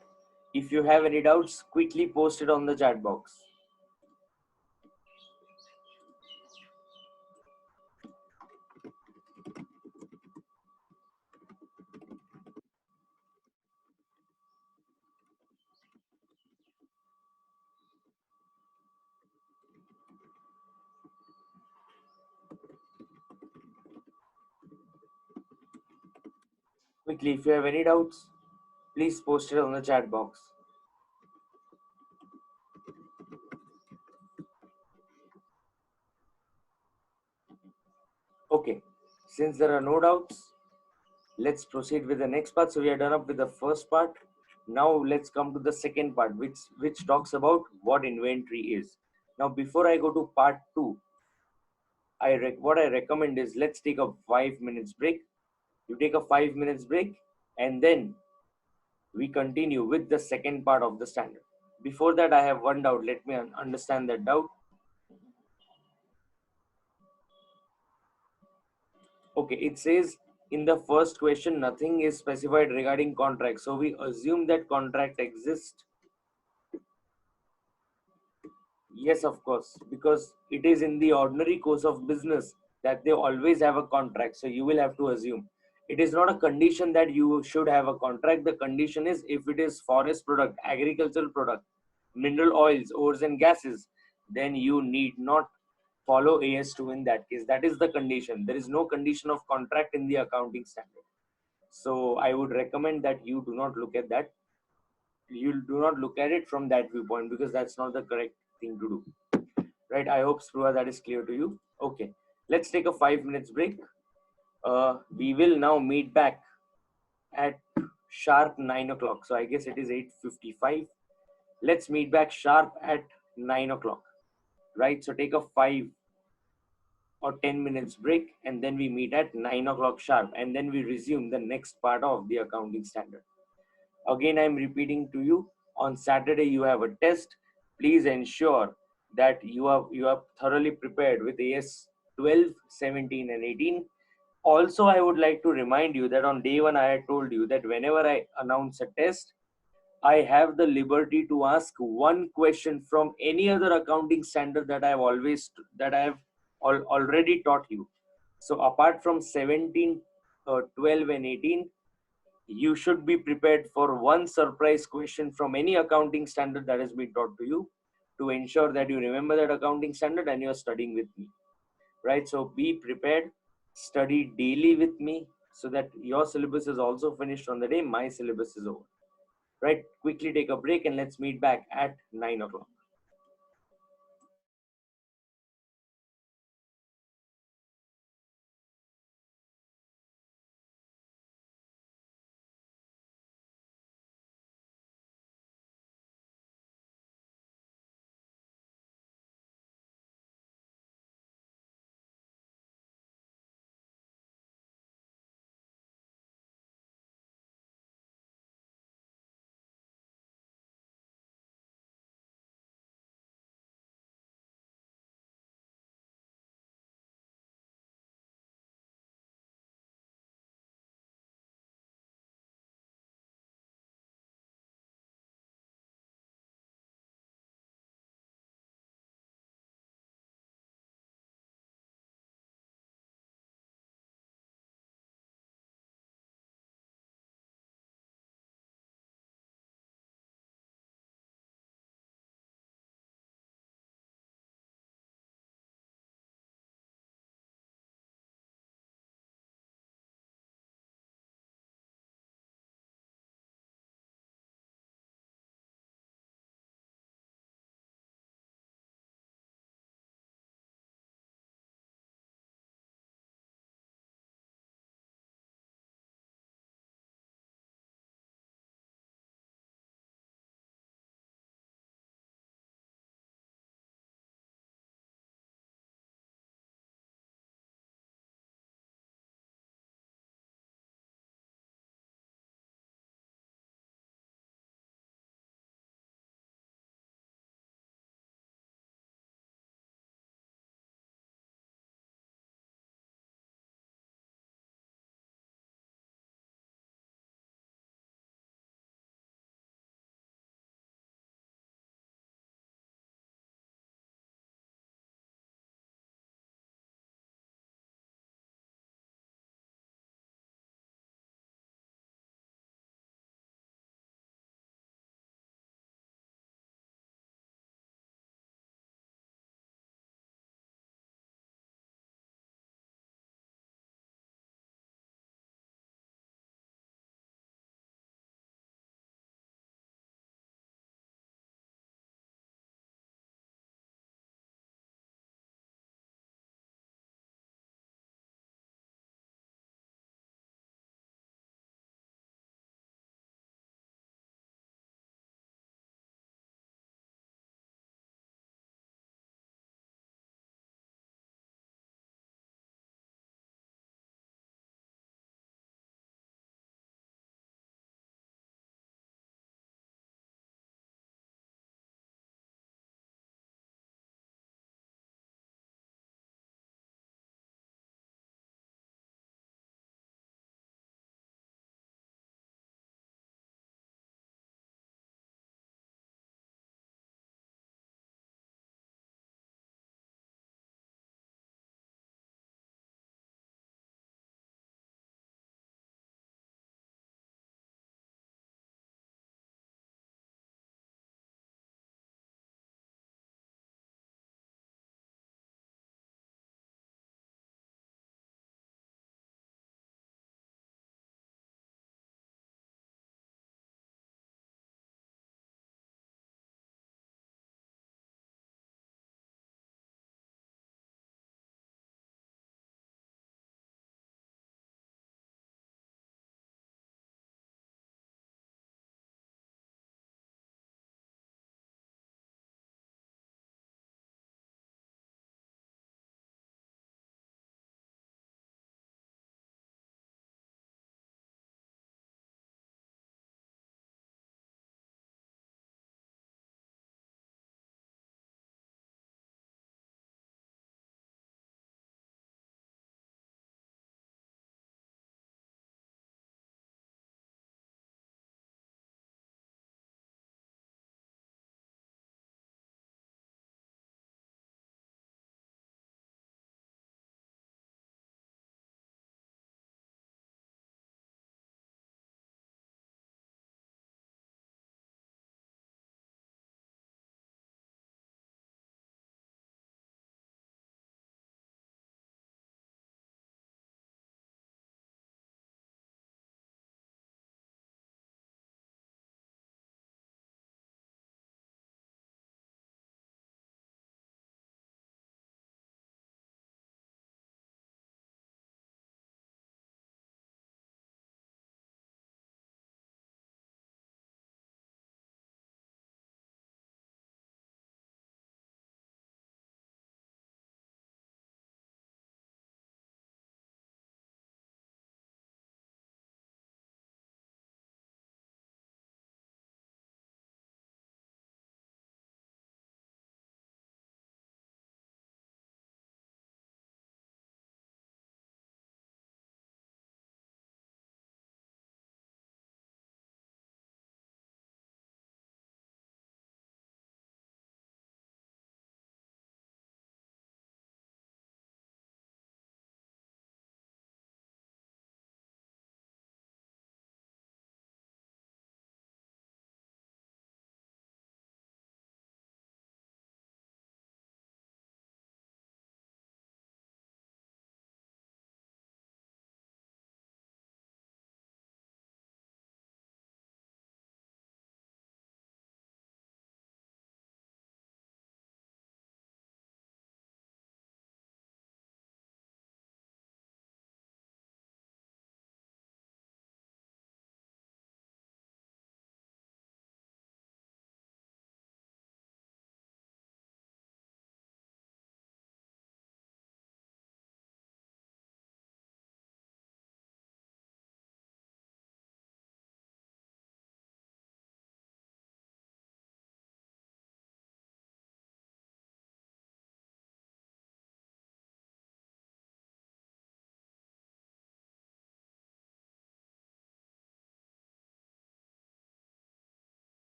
S1: If you have any doubts, quickly post it on the chat box. Quickly, if you have any doubts, please post it on the chat box. Okay, since there are no doubts, let's proceed with the next part. So we are done up with the first part. Now let's come to the second part, which talks about what inventory is. Now before I go to part 2, what I recommend is let's take a 5 minutes break. You take a 5 minutes break and then we continue with the second part of the standard. Before that, I have one doubt. Let me understand that doubt. Okay, it says in the first question, nothing is specified regarding contract. So we assume that contract exists. Yes, of course, because it is in the ordinary course of business that they always have a contract. So you will have to assume. It is not a condition that you should have a contract. The condition is if it is forest product, agricultural product, mineral oils, ores and gases, then you need not follow AS2 in that case. That is the condition. There is no condition of contract in the accounting standard. So I would recommend that you do not look at that. You do not look at it from that viewpoint because that's not the correct thing to do. Right? I hope, Spruha, that is clear to you. Okay. Let's take a 5 minutes break. We will now meet back at sharp 9 o'clock. So I guess it is 8:55. Let's meet back sharp at 9 o'clock. Right? So take a 5 or 10 minutes break and then we meet at 9 o'clock sharp and then we resume the next part of the accounting standard. Again, I'm repeating to you, on Saturday you have a test. Please ensure that you are thoroughly prepared with AS 12, 17 and 18. Also, I would like to remind you that on day one, I had told you that whenever I announce a test, I have the liberty to ask one question from any other accounting standard that I have already taught you. So apart from 17, 12, and 18, you should be prepared for one surprise question from any accounting standard that has been taught to you, to ensure that you remember that accounting standard and you're studying with me, right? So be prepared, study daily with me, so that your syllabus is also finished on the day my syllabus is over, right? Quickly take a break and let's meet back at 9 o'clock.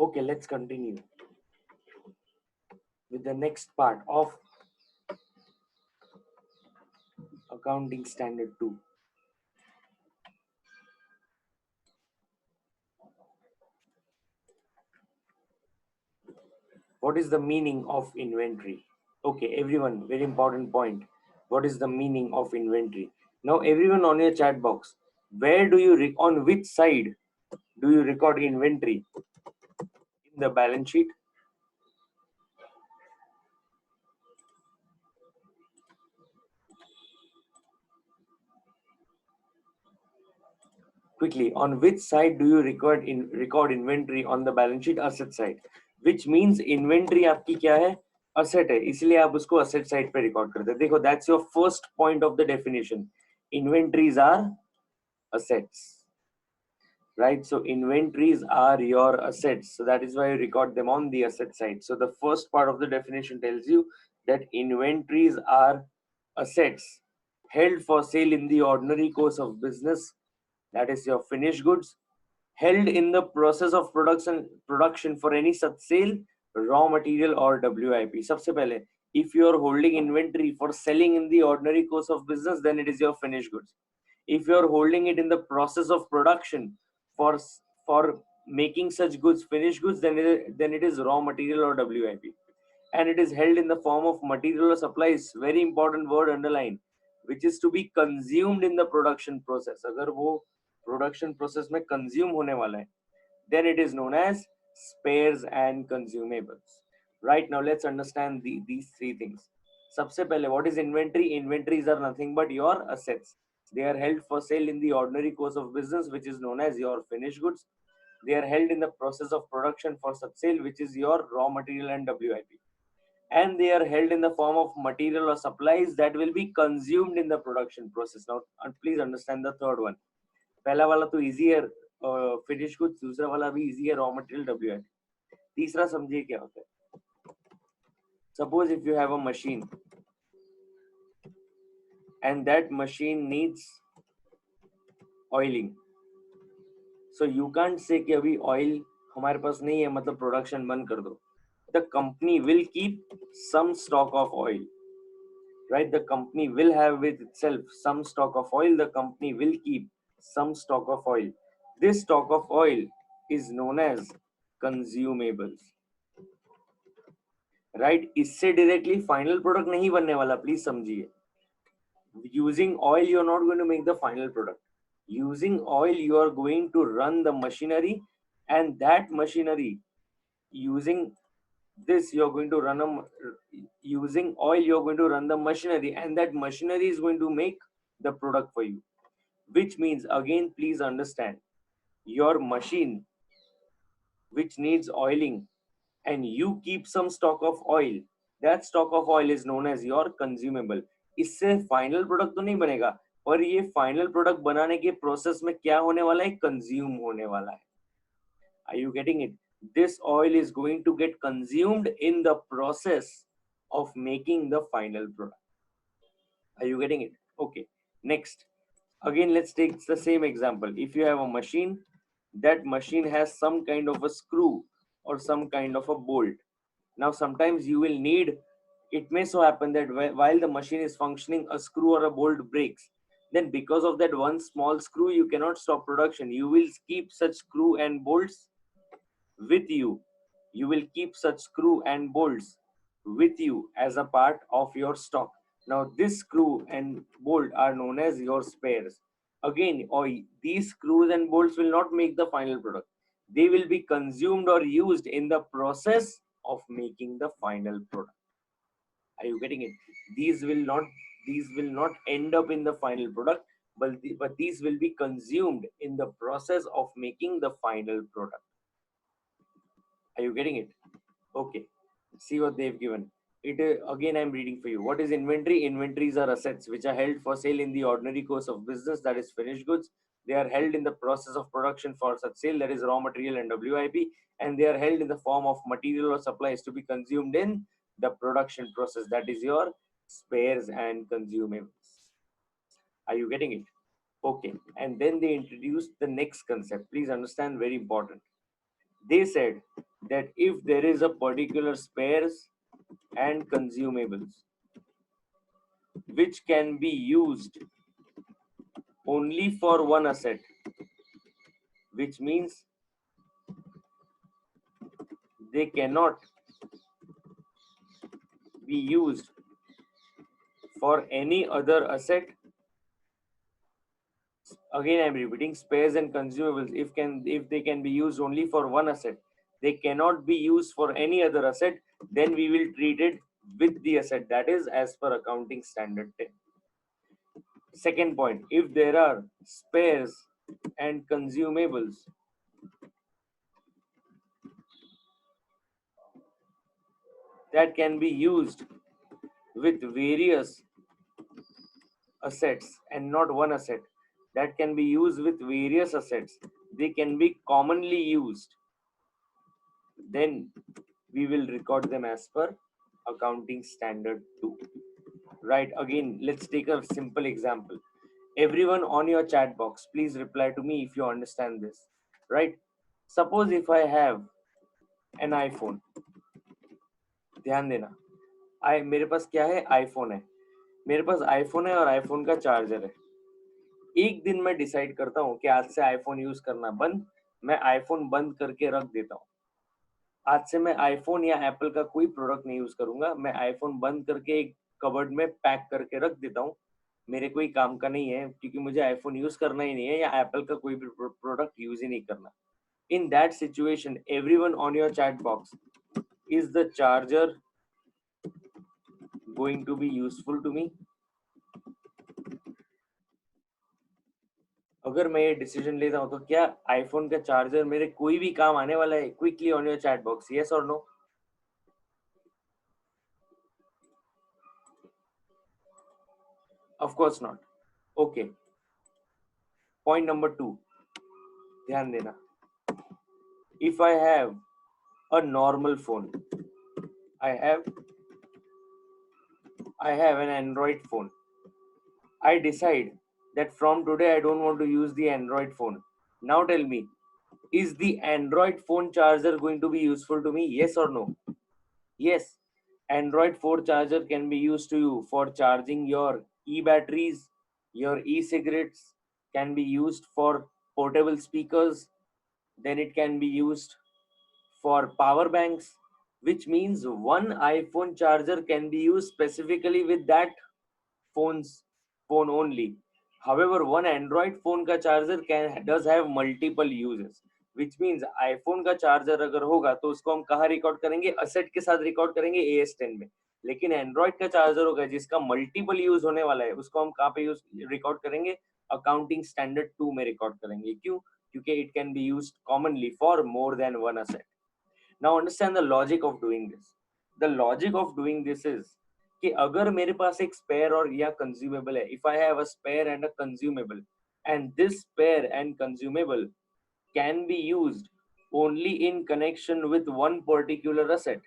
S1: Okay, let's continue with the next part of accounting standard 2. What is the meaning of inventory? Okay, everyone, very important point. What is the meaning of inventory? Now, everyone on your chat box, where do you, on which side do you record inventory? In the balance sheet? Quickly, on which side do you record inventory? On the balance sheet asset side, which means inventory आपकी क्या है? Asset है, इसलिए आप उसको asset side पे record करते हैं. देखो, that's your first point of the definition. Inventories are assets, right? So inventories are your assets, so that is why you record them on the asset side. So the first part of the definition tells you that inventories are assets held for sale in the ordinary course of business, that is your finished goods, held in the process of production for any such sale, raw material or WIP. सबसे पहले, if you are holding inventory for selling in the ordinary course of business, then it is your finished goods. If you are holding it in the process of production for for making such goods finished goods, then it is raw material or WIP. And it is held in the form of material or supplies, very important word, underline, which is to be consumed in the production process. अगर वो production process में consume होने वाला है, then it is known as spares and consumables. Right, now let's understand these three things. सबसे पहले, what is inventory? Inventories are nothing but your assets. They are held for sale in the ordinary course of business, which is known as your finished goods. They are held in the process of production for such sale, which is your raw material and WIP. And they are held in the form of material or supplies that will be consumed in the production process. Now, please understand the third one. पहला वाला तो easy है, finish goods, दूसरा वाला भी easy है, raw material WIP. तीसरा समझिए क्या होता है. Suppose if you have a machine and that machine needs oiling, so you can't say कि अभी oil हमारे पास नहीं है मतलब production बंद कर दो. The company will keep some stock of oil, right? The company will have with itself some stock of oil. The company will keep some stock of oil. This stock of oil is known as consumables, right? इससे directly final product नहीं बनने वाला, please समझिए. Using oil you are not going to make the final product. Using oil you are going to run the machinery, and that machinery, using this you're going to run using oil you're going to run the machinery, and that machinery is going to make the product for you. Which means, again, please understand, your machine which needs oiling and you keep some stock of oil, that stock of oil is known as your consumable. इससे final product तो नहीं बनेगा, पर ये final product बनाने के process में क्या होने वाला है? कंज्यूम होने वाला है. Are you getting it? This oil is going to get consumed in the process of making the final product. Are you getting it? Okay. Next, again, let's take the same example. If you have a machine, that machine has some kind of a screw or some kind of a bolt. Now, sometimes you will need, it may so happen that while the machine is functioning, a screw or a bolt breaks. Then because of that one small screw, you cannot stop production. You will keep such screw and bolts with you. You will keep such screw and bolts with you as a part of your stock. Now, this screw and bolt are known as your spares. Again, these screws and bolts will not make the final product. They will be consumed or used in the process of making the final product. Are you getting it? These will not end up in the final product, but these will be consumed in the process of making the final product. Are you getting it? Okay. See what they've given. It again, I'm reading for you. What is inventory? Inventories are assets which are held for sale in the ordinary course of business, that is finished goods. They are held in the process of production for such sale, that is raw material and WIP, and they are held in the form of material or supplies to be consumed in the production process, that is your spares and consumables. Are you getting it? Okay. And then they introduced the next concept. Please understand, very important. They said that if there is a particular spares and consumables which can be used only for one asset, which means they cannot be used for any other asset. Again, I'm repeating, spares and consumables, if they can be used only for one asset, they cannot be used for any other asset, then we will treat it with the asset, that is as per accounting standard 10. Second point, if there are spares and consumables that can be used with various assets and not one asset, that can be used with various assets, they can be commonly used, then we will record them as per accounting standard 2. Right, again, let's take a simple example. Everyone on your chat box, please reply to me if you understand this. Right, suppose if I have an iPhone, ध्यान देना, मेरे पास क्या है, iPhone है, मेरे पास iPhone है और iPhone का चार्जर है। एक दिन मैं डिसाइड करता हूँ कि आज से आईफोन यूज करना बंद, मैं आईफोन बंद करके रख देता हूँ। आज से मैं आईफोन या एप्पल का कोई प्रोडक्ट नहीं यूज करूंगा, मैं आईफोन बंद करके एक कबर्ड में पैक करके रख देता हूँ, मेरे कोई काम का नहीं है क्योंकि मुझे आईफोन यूज करना ही नहीं है या एप्पल का कोई भी प्रोडक्ट यूज ही नहीं करना। In that situation, everyone on your chat box, is the charger going to be useful to me? अगर मैं ये डिसीजन लेता हूँ तो क्या आईफोन का चार्जर मेरे कोई भी काम आने वाला है? Quickly on your chat box, yes और no? Of course not. Okay, point number 2, ध्यान देना। If I have a normal phone, I have an Android phone. I decide that from today I don't want to use the Android phone. Now tell me, is the Android phone charger going to be useful to me? Yes or no? Yes. Android phone charger can be used to you for charging your e-batteries, your e-cigarettes, can be used for portable speakers, then it can be used for power banks, which means one iPhone charger can be used specifically with that phone's phone only. However, one Android phone का charger does have multiple uses, which means iPhone का charger अगर होगा तो उसको हम कहाँ record करेंगे? asset के साथ रिकॉर्ड करेंगे AS10 में। लेकिन Android का चार्जर होगा जिसका मल्टीपल यूज होने वाला है, उसको हम कहाँ पे यूज रिकॉर्ड करेंगे? अकाउंटिंग स्टैंडर्ड 2 में रिकॉर्ड करेंगे। क्यों? क्योंकि it can be used commonly for more than one asset. Now understand the logic of doing this. The logic of doing this is कि अगर मेरे पास एक स्पेयर और या कंज्यूमेबल है, if I have a spare and a consumable, and this spare and consumable can be used only in connection with one particular asset.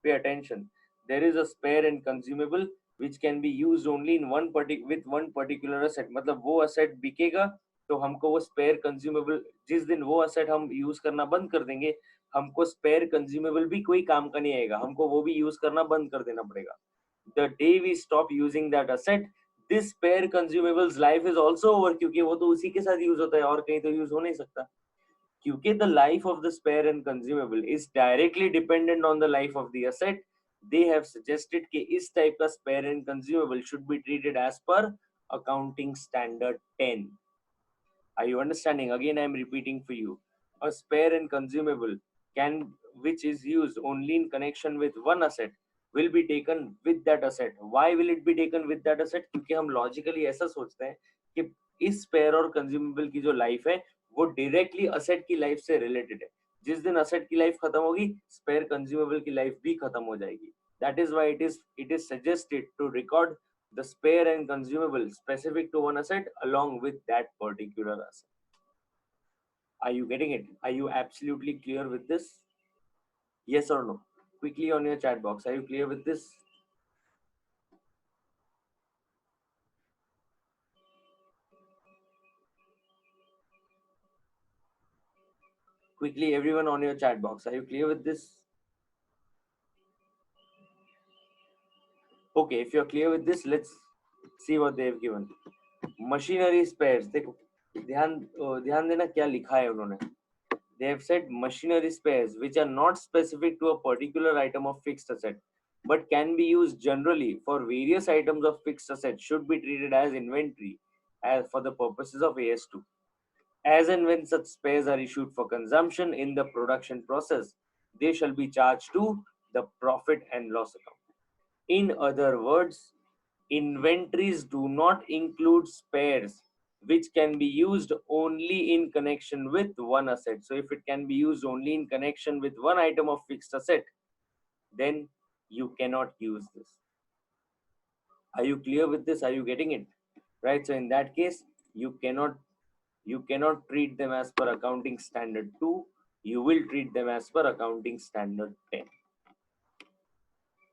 S1: Pay attention. There is a spare and consumable which can be used only in with one particular asset. मतलब वो asset बिकेगा तो हमको वो spare consumable, जिस दिन वो asset हम use करना बंद कर देंगे, हमको spare consumable भी कोई काम का नहीं आएगा, हमको वो भी use करना बंद कर देना पड़ेगा। The day we stop using that asset, this spare consumable's life is also over, क्योंकि वो तो उसी के साथ use होता है और कहीं तो use हो नहीं सकता। क्योंकि the life of the spare and consumable is directly dependent on the life of the asset, they have suggested कि इस type का spare and consumable should be treated as per accounting standard 10. Are you understanding? Again, I am repeating for you. A spare and consumable which is used only in connection with one asset, will be taken with that asset. Why will it be taken with that asset? क्योंकि हम logically ऐसा सोचते हैं कि इस spare और consumable की जो life है वो directly asset की life से related है। जिस दिन asset की life खत्म होगी, spare consumable की life भी खत्म हो जाएगी। That is why it is suggested to record the spare and consumable specific to one asset along with that particular asset. Are you getting it? Are you absolutely clear with this? Yes or no? Quickly on your chat box. Are you clear with this? Quickly, everyone on your chat box, are you clear with this? Okay, if you're clear with this, let's see what they've given. Machinery spares. देखो ध्यान देना क्या लिखा है उन्होंने. They have said machinery spares which are not specific to a particular item of fixed asset but can be used generally for various items of fixed asset should be treated as inventory as for the purposes of AS2. As and when such spares are issued for consumption in the production process, they shall be charged to the profit and loss account. In other words, inventories do not include spares which can be used only in connection with one asset. So if it can be used only in connection with one item of fixed asset, then you cannot use this. Are you clear with this? Are you getting it? Right. So in that case, you cannot treat them as per accounting standard 2. You will treat them as per accounting standard 10.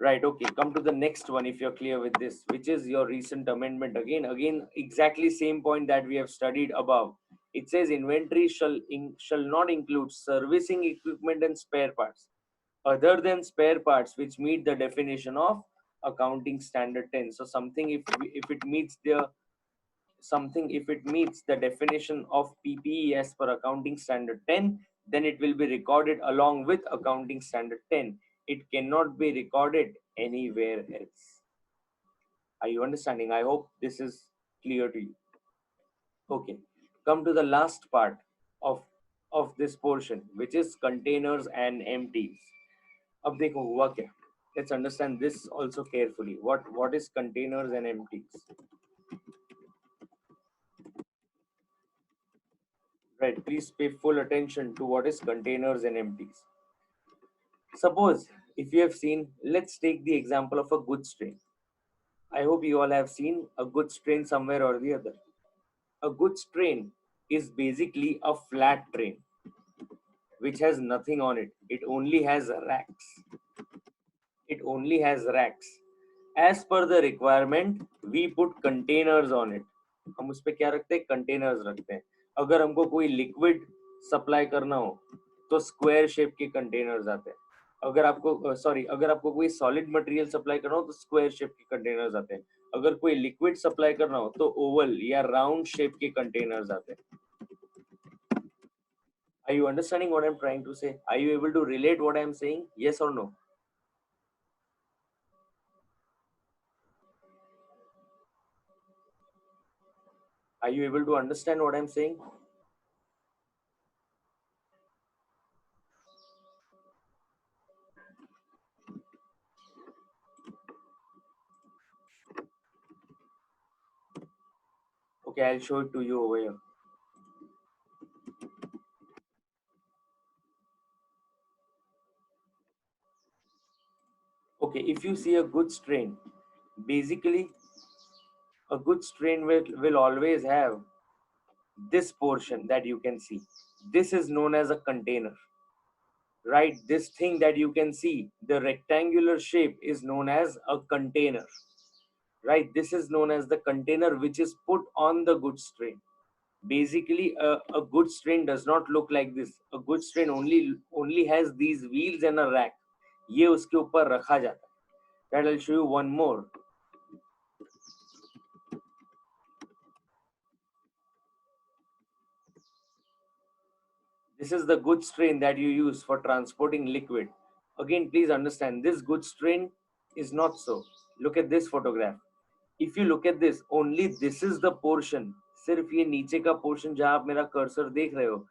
S1: Right, okay, come to the next one if you're clear with this, which is your recent amendment. Again, exactly same point that we have studied above. It says inventory shall not include servicing equipment and spare parts other than spare parts which meet the definition of accounting standard 10. So something if it meets the definition of PPE as per accounting standard 10, then it will be recorded along with accounting standard 10. It cannot be recorded anywhere else. Are you understanding? I hope this is clear to you. Okay, come to the last part of this portion, which is containers and empties. अब देखो हुआ क्या. Let's understand this also carefully. What is containers and empties? Right, please pay full attention to what is containers and empties. Suppose if you have seen, let's take the example of a goods train. I hope you all have seen a goods train somewhere or the other. A goods train is basically a flat train which has nothing on it. It only has racks. It only has racks. As per the requirement, we put containers on it. हम उस पे क्या रखते हैं? Containers रखते हैं. अगर हमको कोई liquid supply करना हो तो square shape के containers आते हैं. अगर आपको कोई solid material supply करना हो तो square shape के containers आते हैं. अगर कोई liquid supply करना हो तो oval या round shape के containers आते हैं. Are you understanding what I'm trying to say? Are you able to relate what I'm saying? Yes or no? Are you able to understand what I'm saying? Okay, I'll show it to you over here. Okay, if you see a goods train, basically a goods train will always have this portion that you can see. This is known as a container, right? This thing that you can see, the rectangular shape is known as a container, right? This is known as the container which is put on the goods train. Basically, a goods train does not look like this. A goods train only has these wheels and a rack. ये उसके ऊपर रखा जाता है. That I'll show you one more. This is the goods train that you use for transporting liquid. Again, please understand, this goods train is not so. Look at this photograph. If you look at this, only this is the portion. सिर्फ ये नीचे का portion जहाँ आप मेरा cursor देख रहे हो,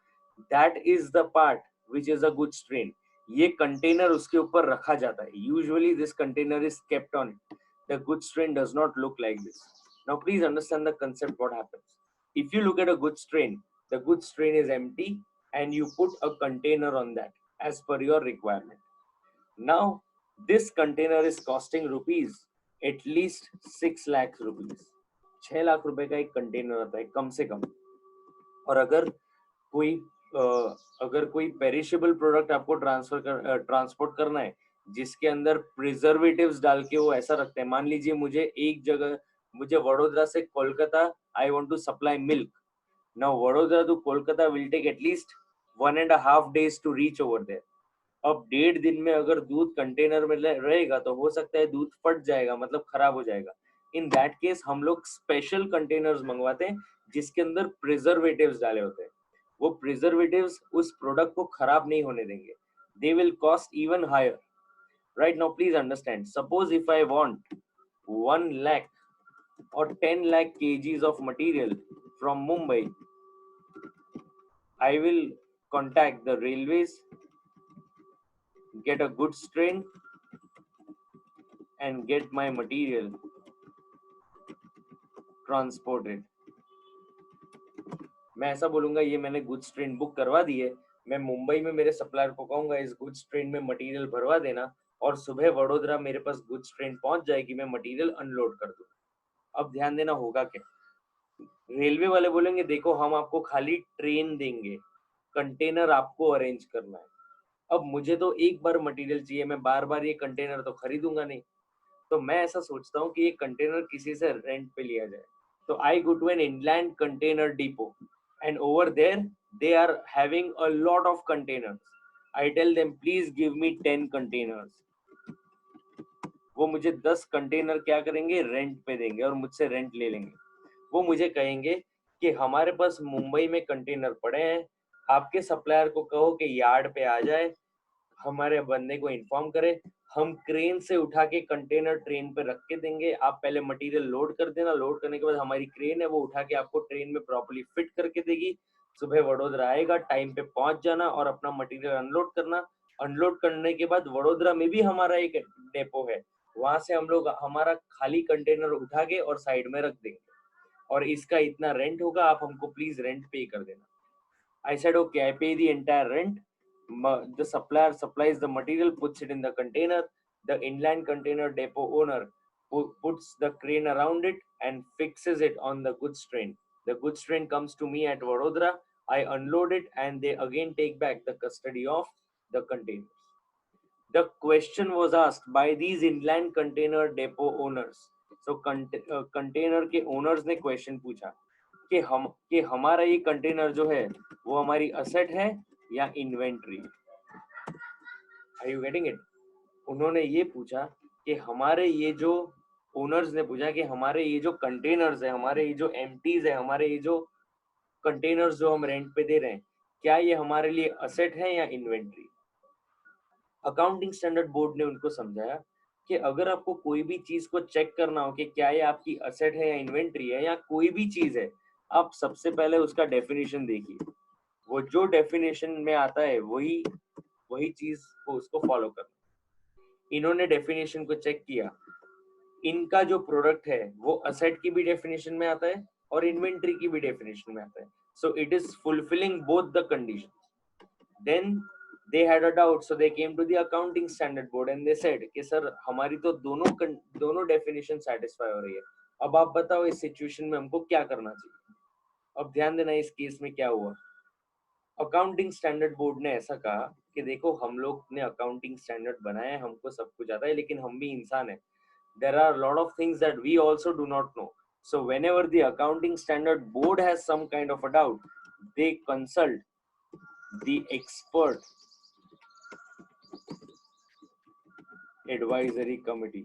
S1: that is the part which is a goods train. ये container उसके ऊपर रखा जाता है. Usually this container is kept on it. The goods train does not look like this. Now please understand the concept what happens. If you look at a goods train, the goods train is empty and you put a container on that as per your requirement. Now this container is costing rupees at least 6 lakh rupees. 6 lakh रुपए का एक container आता है कम से कम. और अगर कोई perishable product आपको ट्रांसपोर्ट करना है जिसके अंदर प्रिजर्वेटिव्स डाल के वो ऐसा रखते हैं. मान लीजिए मुझे वडोदरा से Kolkata I want to supply milk. Now Vadodara to Kolkata will take at least 1.5 days to reach over there. अब 1.5 दिन में अगर दूध कंटेनर में रहेगा तो हो सकता है दूध फट जाएगा, मतलब खराब हो जाएगा. इन दैट केस हम लोग स्पेशल कंटेनर्स मंगवाते हैं जिसके अंदर प्रिजर्वेटिव्स डाले होते हैं. वो प्रिजर्वेटिव्स उस प्रोडक्ट को खराब नहीं होने देंगे. They will cost even higher. Right now, please understand. Suppose if I want 1 lakh or 10 lakh kgs of material from Mumbai, I will contact the railways, get a goods train, and get my material transported. मैं ऐसा बोलूंगा ये मैंने goods train book करवा दी है, मैं मुंबई में मेरे सप्लायर को कहूंगा इस गुड्स ट्रेन में मटेरियल भरवा देना और सुबह वडोदरा मेरे पास गुड्स ट्रेन पहुंच जाएगी, मैं मटेरियल अनलोड कर दूँ. अब ध्यान देना होगा क्या, रेलवे वाले बोलेंगे देखो हम आपको खाली ट्रेन देंगे, कंटेनर आपको अरेंज करना है. अब मुझे तो एक बार मटेरियल चाहिए, मैं बार बार ये कंटेनर तो खरीदूंगा नहीं. तो मैं ऐसा सोचता हूँ कि ये कंटेनर किसी से रेंट पे लिया जाए. तो I go to an inland container depot and over there they are having a lot of containers. I tell them please give me 10 containers. वो मुझे 10 कंटेनर क्या करेंगे, रेंट पे देंगे और मुझसे रेंट ले लेंगे. वो मुझे कहेंगे कि हमारे पास मुंबई में कंटेनर पड़े हैं, आपके सप्लायर को कहो कि यार्ड पे आ जाए, हमारे बंदे को इन्फॉर्म करे, हम क्रेन से उठा के कंटेनर ट्रेन पे रख के देंगे, आप पहले मटेरियल लोड कर देना, लोड करने के बाद हमारी क्रेन है वो उठा के आपको ट्रेन में प्रॉपर्ली फिट करके देगी. सुबह वडोदरा आएगा, टाइम पे पहुंच जाना और अपना मटेरियल अनलोड करना. अनलोड करने के बाद वडोदरा में भी हमारा एक डेपो है, वहां से हम लोग हमारा खाली कंटेनर उठा के और साइड में रख देंगे और इसका इतना रेंट होगा, आप हमको प्लीज रेंट पे कर देना. I said okay, I pay the entire rent. The supplier supplies the material, puts it in the container. The inland container depot owner puts the crane around it and fixes it on the goods train. The goods train comes to me at Vadodara. I unload it and they again take back the custody of the containers. The question was asked by these inland container depot owners. So container के owners ने question पूछा कि हमारा ये container जो है वो हमारी असेट है या inventory. Are you getting it? उन्होंने ये पूछा कि हमारे ये जो ओनर्स ने पूछा कि हमारे ये जो कंटेनर्स है, हमारे ये जो एम्प्टीज है, हमारे ये जो कंटेनर्स जो हम रेंट पे दे रहे हैं, क्या ये हमारे लिए असेट है या इन्वेंट्री. अकाउंटिंग स्टैंडर्ड बोर्ड ने उनको समझाया कि अगर आपको कोई भी चीज को चेक करना हो कि क्या ये आपकी असेट है या इन्वेंट्री है या कोई भी चीज है, आप सबसे पहले उसका डेफिनेशन देखिए. वो जो डेफिनेशन में आता है वही चीज को उसको फॉलो करना. इन्होंने डेफिनेशन को चेक किया, इनका जो प्रोडक्ट है वो असेट की भी डेफिनेशन में आता है और इन्वेंट्री की भी डेफिनेशन में आता है. So it is fulfilling both the condition. Then they had a doubt, so they came to the accounting standard board and they said कि सर हमारी तो दोनों डेफिनेशन सेटिस्फाई हो रही है, अब आप बताओ इस सिचुएशन में हमको क्या करना चाहिए. अब ध्यान देना इस केस में क्या हुआ. अकाउंटिंग स्टैंडर्ड बोर्ड ने ऐसा कहा कि देखो हम लोग ने अकाउंटिंग स्टैंडर्ड बनाया है, हमको सब कुछ आता है, लेकिन हम भी इंसान है. there are a lot of things that we also do not know. So whenever the accounting standard board has some kind of a doubt, they consult the expert advisory committee.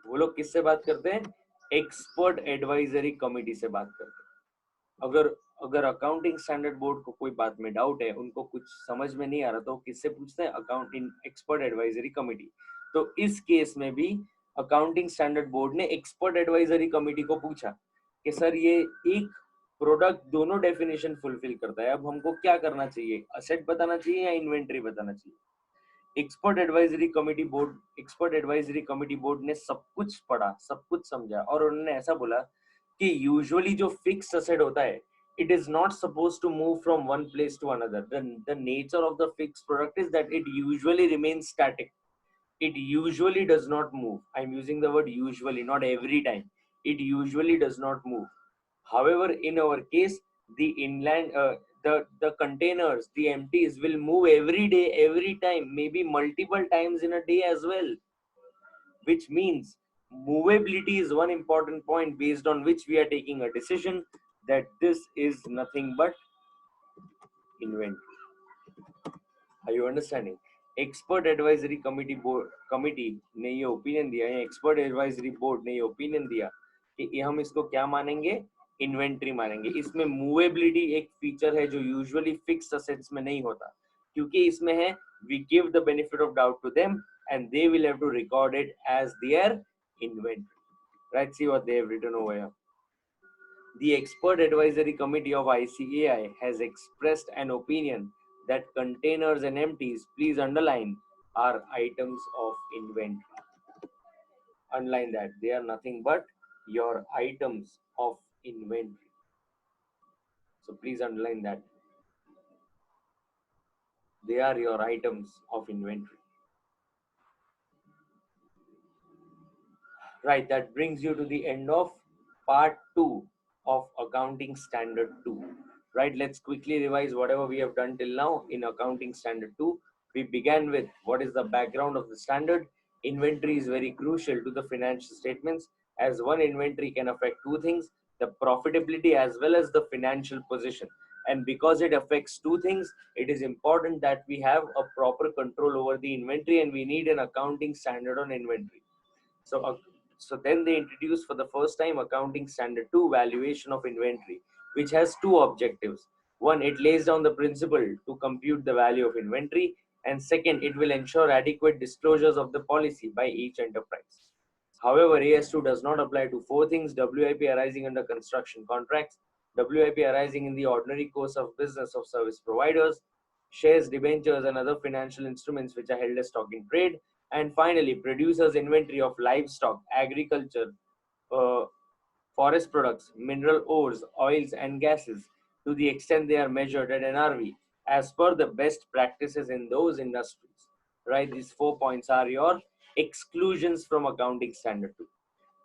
S1: वो लोग किससे बात करते हैं? एक्सपर्ट एडवाइजरी कमिटी से बात करते हैं. अगर अकाउंटिंग स्टैंडर्ड बोर्ड को कोई बात में डाउट है, उनको कुछ समझ में नहीं आ रहा, तो किससे पूछते हैं? Accounting expert advisory committee. तो इस केस में भी अकाउंटिंग स्टैंडर्ड बोर्ड ने एक्सपर्ट एडवाइजरी कमिटी को पूछा कि सर ये एक प्रोडक्ट दोनों डेफिनेशन फुलफिल करता है, अब हमको क्या करना चाहिए, असेट बताना चाहिए या इन्वेंट्री बताना चाहिए. एक्सपर्ट एडवाइजरी कमिटी बोर्ड ने सब कुछ पढ़ा, सब कुछ समझा और उन्होंने ऐसा बोला कि यूजुअली जो फिक्स असेट होता है, it is not supposed to move from one place to another. The nature of the fixed product is that it usually remains static. It usually does not move. I'm using the word usually, not every time. It usually does not move. However, in our case, the inland the containers, the empties will move every day, every time, maybe multiple times in a day as well, which means movability is one important point based on which we are taking a decision that this is nothing but inventory. Are you understanding? Expert advisory committee ने ये opinion दिया है, expert advisory board ने ये opinion दिया कि ये हम इसको क्या मानेंगे, इन्वेंट्री मानेंगे. इसमें मूवेबिलिटी एक फीचर है जो यूजुअली फिक्स्ड असेट्स में नहीं होता, क्योंकि इसमें है we give the benefit of doubt to them and they will have to record it as their inventory. Right, see what they have written over here. The expert advisory committee of ICAI has expressed an opinion that containers and empties, please underline, are items of inventory. Underline that. They are nothing but your items of inventory. So please underline that. They are your items of inventory. Right, that brings you to the end of part 2 of Accounting Standard 2. Right, let's quickly revise whatever we have done till now in Accounting Standard 2. We began with what is the background of the standard. Inventory is very crucial to the financial statements, as one inventory can affect two things, the profitability as well as the financial position. And because it affects two things, it is important that we have a proper control over the inventory, and we need an accounting standard on inventory. So then they introduced for the first time Accounting Standard 2, valuation of inventory, which has two objectives. One, it lays down the principle to compute the value of inventory, and second, it will ensure adequate disclosures of the policy by each enterprise. However, AS2 does not apply to four things: WIP arising under construction contracts, WIP arising in the ordinary course of business of service providers, shares, debentures, and other financial instruments which are held as stock in trade, and finally, producers' inventory of livestock, agriculture, uh, forest products, mineral ores, oils, and gases to the extent they are measured at NRV as per the best practices in those industries. Right? These 4 points are your exclusions from Accounting Standard 2.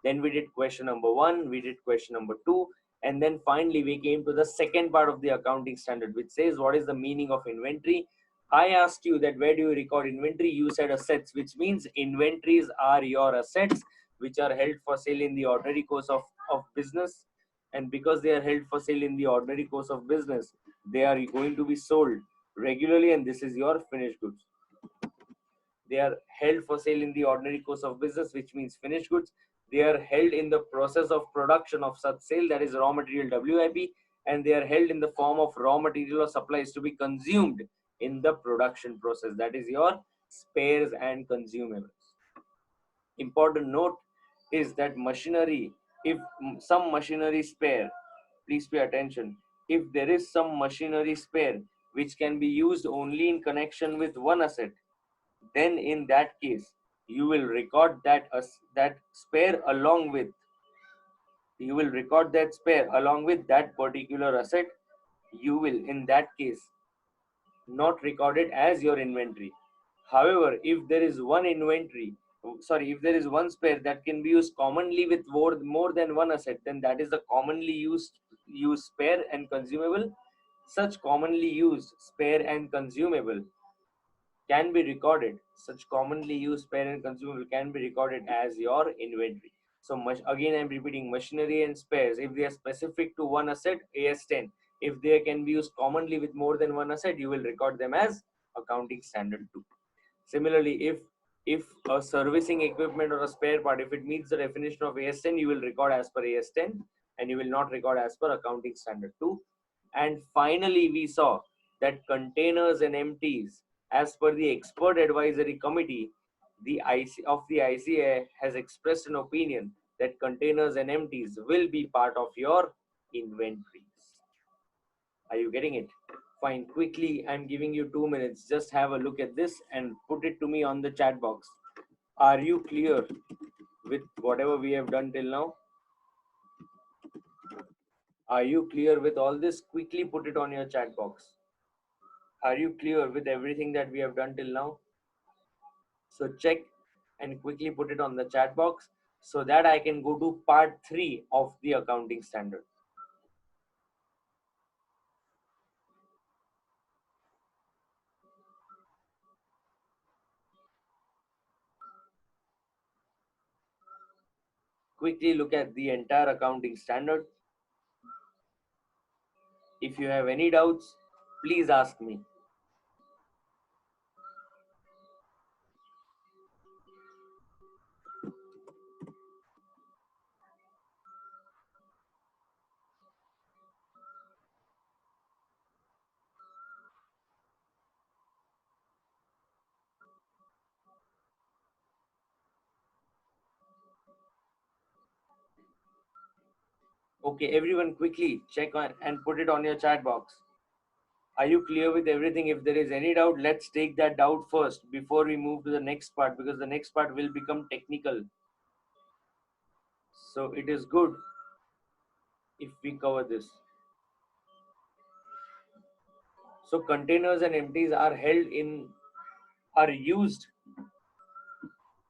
S1: Then we did question number 1, we did question number 2, and then finally we came to the second part of the accounting standard, which says what is the meaning of inventory. I asked you that where do you record inventory? You said assets, which means inventories are your assets which are held for sale in the ordinary course of business. And because they are held for sale in the ordinary course of business, they are going to be sold regularly, and this is your finished goods. They are held for sale in the ordinary course of business, which means finished goods. They are held in the process of production of such sale, that is raw material WIP, and they are held in the form of raw material or supplies to be consumed in the production process, that is your spares and consumables. Important note is that machinery, if some machinery spare, please pay attention, if there is some machinery spare which can be used only in connection with one asset, then in that case you will record that spare along with that particular asset. You will in that case not record it as your inventory. However, if there is one spare that can be used commonly with more than one asset, then that is the commonly used spare and consumable. Such commonly used spare and consumable can be recorded, such commonly used spare and consumable can be recorded as your inventory. So again I'm repeating, machinery and spares, if they are specific to one asset, AS10. If they can be used commonly with more than one asset, you will record them as Accounting Standard 2. Similarly, if a servicing equipment or a spare part, if it meets the definition of AS10, you will record as per AS10 and you will not record as per Accounting Standard 2. And finally, we saw that containers and empties, as per the expert advisory committee, the ICAI has expressed an opinion that containers and empties will be part of your inventories. Are you getting it? Fine. Quickly, I'm giving you 2 minutes. Just have a look at this and put it to me on the chat box. Are you clear with whatever we have done till now? Are you clear with all this? Quickly put it on your chat box. Are you clear with everything that we have done till now? So check and quickly put it on the chat box so that I can go to part 3 of the accounting standard. Quickly look at the entire accounting standard. If you have any doubts, Please ask me. Okay, everyone quickly check on and put it on your chat box. Are you clear with everything? If there is any doubt, let's take that doubt first before we move to the next part, because the next part will become technical. So it is good if we cover this. So containers and empties are used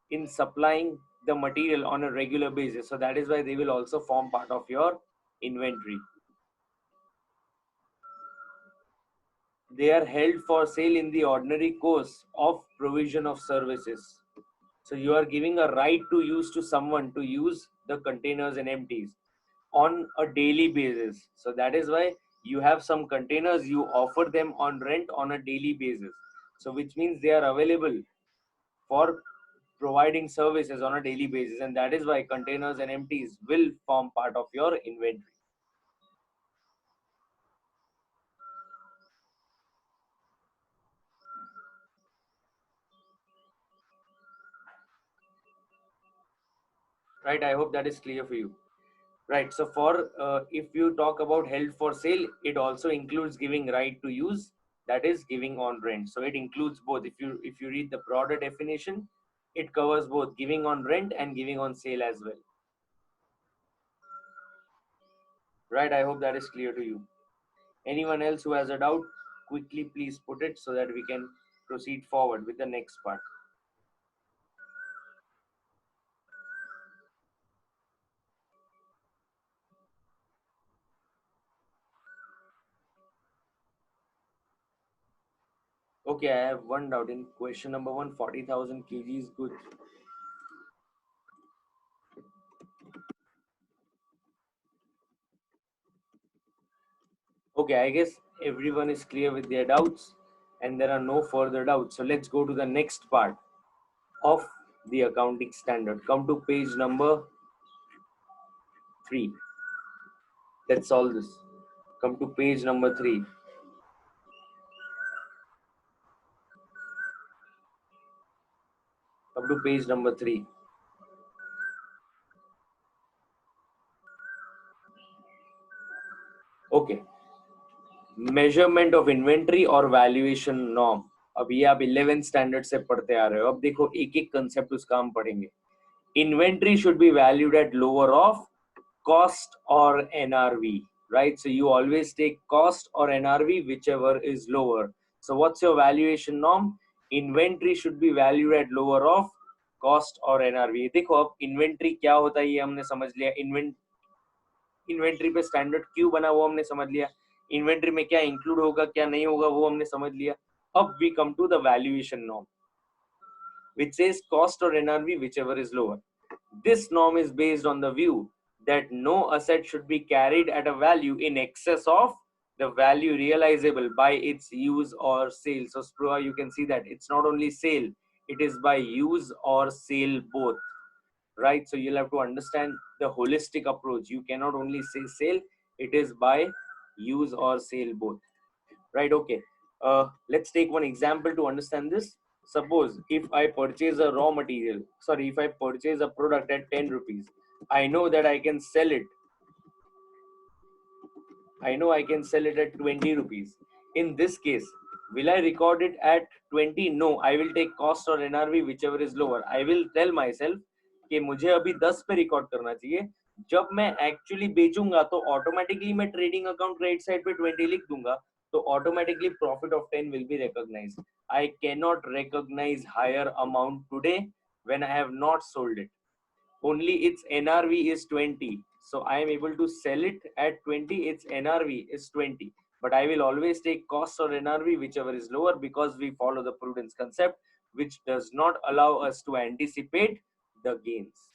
S1: in supplying the material on a regular basis. So that is why they will also form part of your inventory. They are held for sale in the ordinary course of provision of services. So you are giving a right to use to someone to use the containers and empties on a daily basis. So that is why you have some containers, you offer them on rent on a daily basis. So which means they are available for providing services on a daily basis, and that is why containers and empties will form part of your inventory. Right, I hope that is clear for you. Right, so for if you talk about held for sale, it also includes giving right to use, that is giving on rent. So it includes both. If you read the broader definition, it covers both giving on rent and giving on sale as well. Right, I hope that is clear to you. Anyone else who has a doubt, quickly please put it so that we can proceed forward with the next part. Okay, I have one doubt in question number one. 40,000 kgs goods. Okay, I guess everyone is clear with their doubts and there are no further doubts. So let's go to the next part of the accounting standard. Come to page number 3. Let's solve this. Come to page number 3. Come to page number 3. Okay. Measurement of inventory और valuation norm. अब ये आप 11th standard से पढ़ते आ रहे हो. अब देखो एक एक कंसेप्ट उसका हम पढ़ेंगे. Inventory should be valued at lower of cost or NRV, right? So you always take cost or NRV, whichever is lower. So what's your valuation norm? Inventory should be valued at lower of cost or NRV. देखो अब inventory क्या होता है ये हमने समझ लिया. Inventory पे स्टैंडर्ड क्यू बना वो हमने समझ लिया. इन्वेंट्री में क्या इंक्लूड होगा क्या नहीं होगा वो हमने समझ लिया. अब we come to the valuation norm which says cost or NRV whichever is lower. This norm is based on the view that no asset should be carried at a value in excess of the value realizable by its use or sale. So Sprua, you can see that it's not only sale, it is by use or sale both. Right, so you'll have to understand the holistic approach. You cannot only say sale, it is by use or sale both. Right, okay. Let's take one example to understand this. Suppose if I purchase a raw material, sorry, if I purchase a product at 10 rupees, I know that I can sell it. I know I can sell it at 20 rupees. In this case, will I record it at 20? No, I will take cost or NRV whichever is lower. I will tell myself कि मुझे अभी 10 पे record करना चाहिए. जब मैं actually बेचूंगा तो automatically मैं ट्रेडिंग अकाउंट क्रेडिट साइड पे 20 लिख दूंगा. तो automatically profit of 10 will be recognized. I cannot recognize higher amount today when I have not sold it. Only its NRV is 20. So I am able to sell it at 20. Its NRV is 20. But I will always take cost or NRV, whichever is lower, because we follow the prudence concept, which does not allow us to anticipate the gains.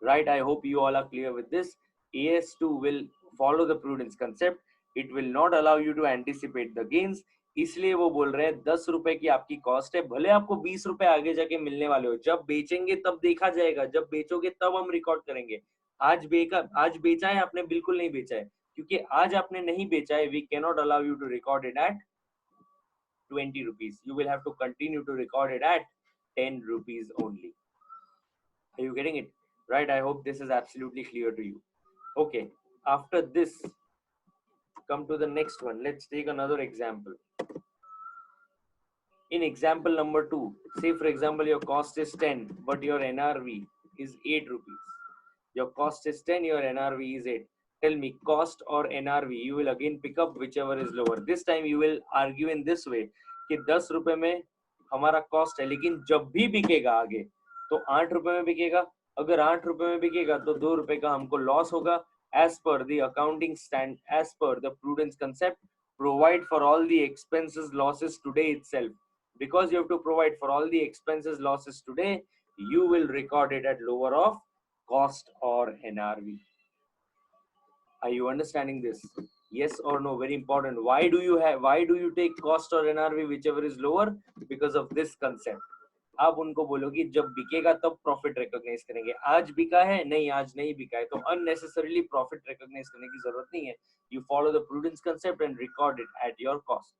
S1: Right? I hope you all are clear with this. AS2 will follow the prudence concept. It will not allow you to anticipate the gains, इसलिए वो बोल रहे हैं 10 रुपए की आपकी cost है, भले आपको 20 रुपए आगे जाके मिलने वाले हो, जब बेचेंगे तब देखा जाएगा, जब बेचोगे तब हम रिकॉर्ड करेंगे। आज बेचा है आपने, बिल्कुल नहीं बेचा है, क्योंकि आज आपने नहीं बेचा है, we can not allow you to record it at 20 rupees. You will have to continue to record it at 10 rupees only. Are you getting it? Right? I hope this is absolutely clear to you. Okay. After this, come to the next one. Let's take another example. In example number 2, say for example, your cost is 10, but your NRV is 8 rupees. Your cost is 10, your NRV is 8. Tell me, cost or NRV, you will again pick up whichever is lower. This time you will argue in this way कि 10 रुपए में हमारा cost है, लेकिन जब भी बिकेगा आगे तो 8 रुपए में बिकेगा। अगर 8 रुपए में बिकेगा तो 2 रुपए का हमको लॉस होगा। As per the accounting stand, as per the prudence concept, provide for all the expenses losses today itself. Because you have to provide for all the expenses losses today, you will record it at lower of cost or NRV. Are you understanding this? Yes or no? Very important. Why do you take cost or NRV whichever is lower? Because of this concept. आप उनको बोलो कि जब बिकेगा तब profit recognise करेंगे, आज बिका है नहीं, आज नहीं बिका है, तो अननेसेसरीली प्रॉफिट रिकॉग्नाइज करने की जरूरत नहीं है। You follow the prudence concept and record it at your cost.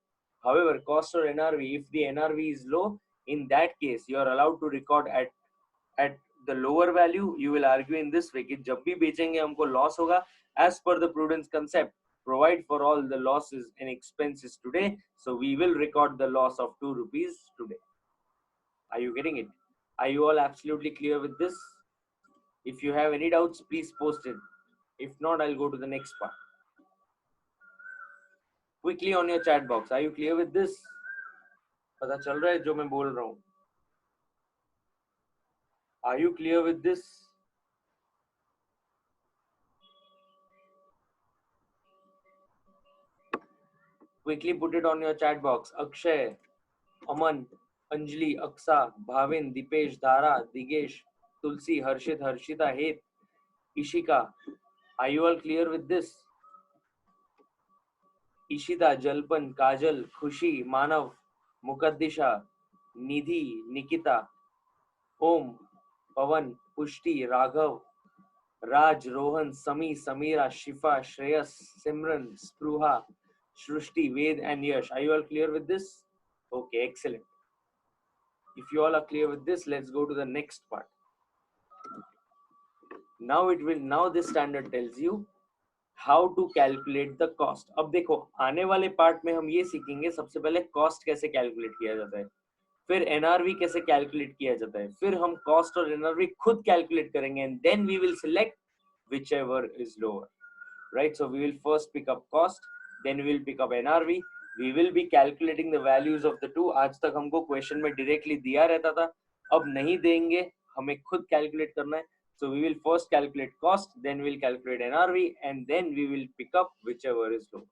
S1: However, cost or NRV, if the NRV is low, in that case you are allowed to record at the lower value. You will argue in this way कि जब भी बेचेंगे हमको loss होगा। As per the prudence concept, provide for all the losses and expenses today, so we will record the loss of 2 rupees today. Are you getting it? Are you all absolutely clear with this? If you have any doubts, please post it. If not, I'll go to the next part. Quickly on your chat box, are you clear with this? पता चल रहा है जो मैं बोल रहा हूँ? Are you clear with this? Quickly put it on your chat box. Akshay, Aman, Anjali, Aksa, Bhavin, Dipesh, Dhara, Digesh, Tulsi, Harshit, Harshita, Het, Ishika. Are you all clear with this? Ishita, Jalpan, Kajal, Khushi, Manav, Mukaddisha, Nidhi, Nikita, Om, Pavan, Pushti, Raghav, Raj, Rohan, Sami, Samira, Shifa, Shreyas, Simran, Spruha, Shrushti, Ved and Yash. Are you all clear with this? Okay, excellent. If you all are clear with this, let's go to the next part. Now this standard tells you how to calculate the cost. अब देखो आने वाले part में हम ये सीखेंगे सबसे पहले कॉस्ट कैसे कैलकुलेट किया जाता है, फिर एनआरवी कैसे कैलकुलेट किया जाता है, फिर हम कॉस्ट और एनआरवी खुद कैलकुलेट करेंगे and then we will select whichever is lower, right? So we will first pick up cost, then we will pick up NRV. We will be calculating the values of the two. आज तक हमको question में directly दिया रहता था, अब नहीं देंगे, हमें खुद कैलकुलेट करना है. So we will first calculate cost, then we will calculate NRV, and then we will pick up whichever is low,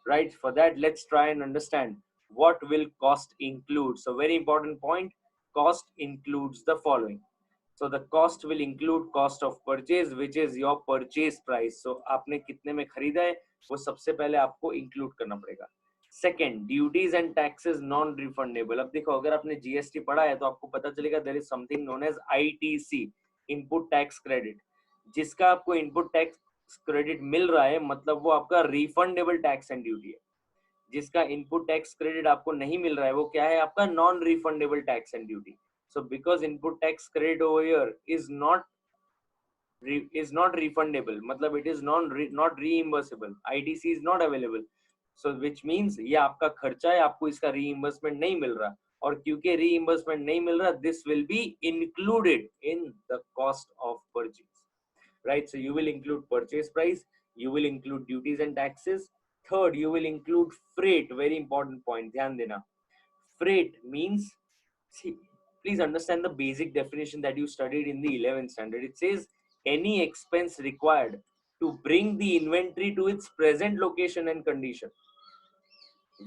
S1: right? For that, let's try and understand what will cost include. So very important point, cost includes the following. So the cost will include cost of purchase, which is your purchase price. So आपने कितने में खरीदा है वो सबसे पहले आपको include करना पड़ेगा. Second, duties and taxes non refundable. अब देखो अगर आपने GST पढ़ा है तो आपको पता चलेगा there is something known as ITC, input tax credit. जिसका आपको input tax credit मिल रहा है मतलब वो आपका refundable tax and duty है. जिसका input tax credit आपको नहीं मिल रहा है वो क्या है, आपका non refundable tax and duty. So because input tax credit over here is not refundable, मतलब it is not reimbursable. ITC is not available. So which means ये आपका खर्चा है, आपको इसका reimbursement नहीं मिल रहा, और क्योंकि reimbursement नहीं मिल रहा, this will be included in the cost of purchase, right? So you will include purchase price, you will include duties and taxes. Third, you will include freight. Very important point, ध्यान देना. Freight means, see, please understand the basic definition that you studied in the 11th standard. It says any expense required to bring the inventory to its present location and condition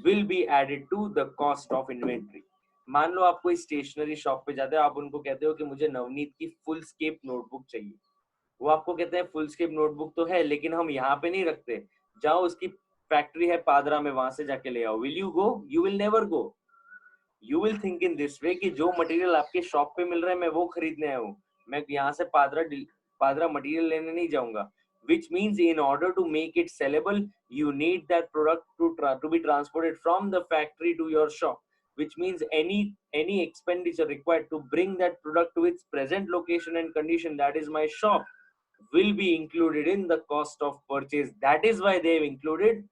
S1: will be added to the cost of inventory. मान लो आप कोई stationery shop पे जाते हो, आप उनको कहते हो कि मुझे नवनीत की फुल स्केप नोटबुक चाहिए, वो आपको कहते हैं फुल स्केप नोटबुक तो है लेकिन हम यहाँ पे नहीं रखते, जाओ उसकी फैक्ट्री है पादरा में, वहां से जाके ले आओ। Will you go? You will never go. You will think in this way कि जो मटेरियल आपके शॉप पे मिल रहा है मैं वो खरीदने आया हूँ, मैं यहाँ से पादरा मटेरियल लेने नहीं जाऊंगा। Which means in order to make it sellable, you need that product to be transported from the factory to your shop. Which means any expenditure required to bring that product to its present location and condition, that is my shop, will be included in the cost of purchase. That is why they have included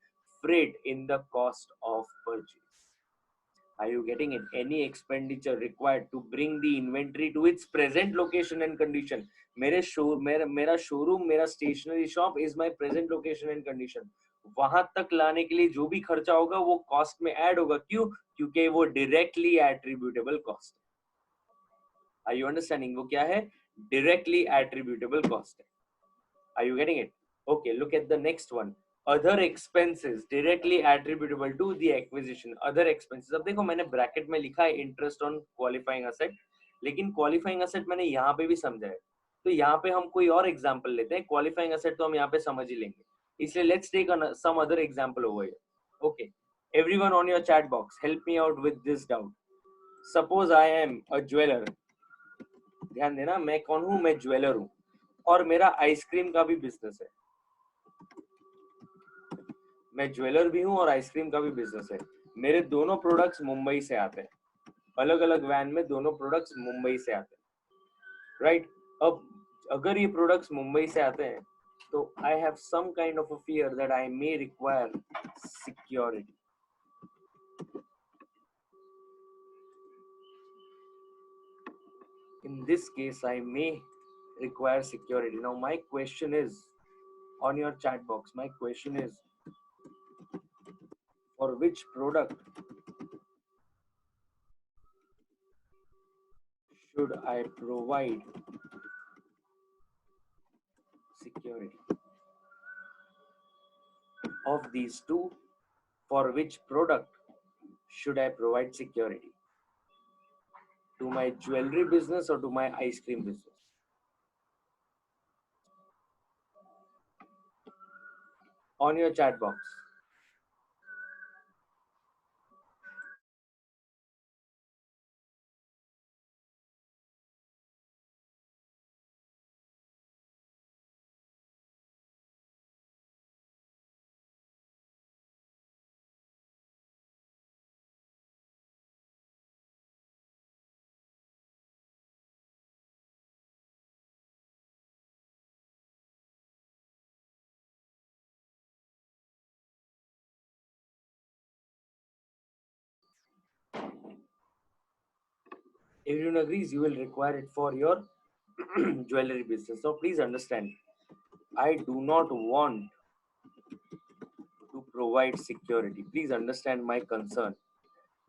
S1: freight in the cost of purchase. Are you getting it? Any expenditure required to bring the inventory to its present location and condition. मेरा showroom, मेरा stationery shop is my present location and condition. वहां तक लाने के लिए जो भी खर्चा होगा वो कॉस्ट में ऐड होगा। क्यों? क्योंकि वो डायरेक्टली एट्रीब्यूटेबल कॉस्ट है। Are you understanding? वो क्या है? डायरेक्टली एट्रीब्यूटेबल कॉस्ट है। Are you getting it? Okay, look at the next one. Other expenses directly attributable to the acquisition. Other expenses. अब देखो मैंने ब्रैकेट में लिखा है इंटरेस्ट ऑन क्वालिफाइंग असेट, लेकिन क्वालिफाइंग असेट मैंने यहाँ पे भी समझा है। तो यहाँ पे हम कोई और एग्जांपल लेते हैं। क्वालिफाइंग असेट तो हम यहाँ पे समझ ही लेंगे, इसलिए let's take some other example over here. Okay, everyone on your chat box, help me out with this doubt. Suppose I am a jeweller. ध्यान देना, मैं कौन हूँ? मैं ज्वेलर हूँ और मेरा आइसक्रीम का भी बिजनेस है। मैं ज्वेलर भी हूं और आइसक्रीम का भी बिजनेस है। मेरे दोनों प्रोडक्ट्स मुंबई से आते हैं, अलग अलग वैन में दोनों प्रोडक्ट्स मुंबई से आते हैं, राइट? अब अगर ये प्रोडक्ट्स मुंबई से आते हैं तो I have some kind of a fear that I may require security. In this case, I may require security. Now, my question is on your chat box. My question is, for which product should I provide security? Of these two, for which product should I provide security? To my jewelry business or to my ice cream business? On your chat box. Everyone agrees you will require it for your jewelry business. So please understand, I do not want to provide security. Please understand my concern.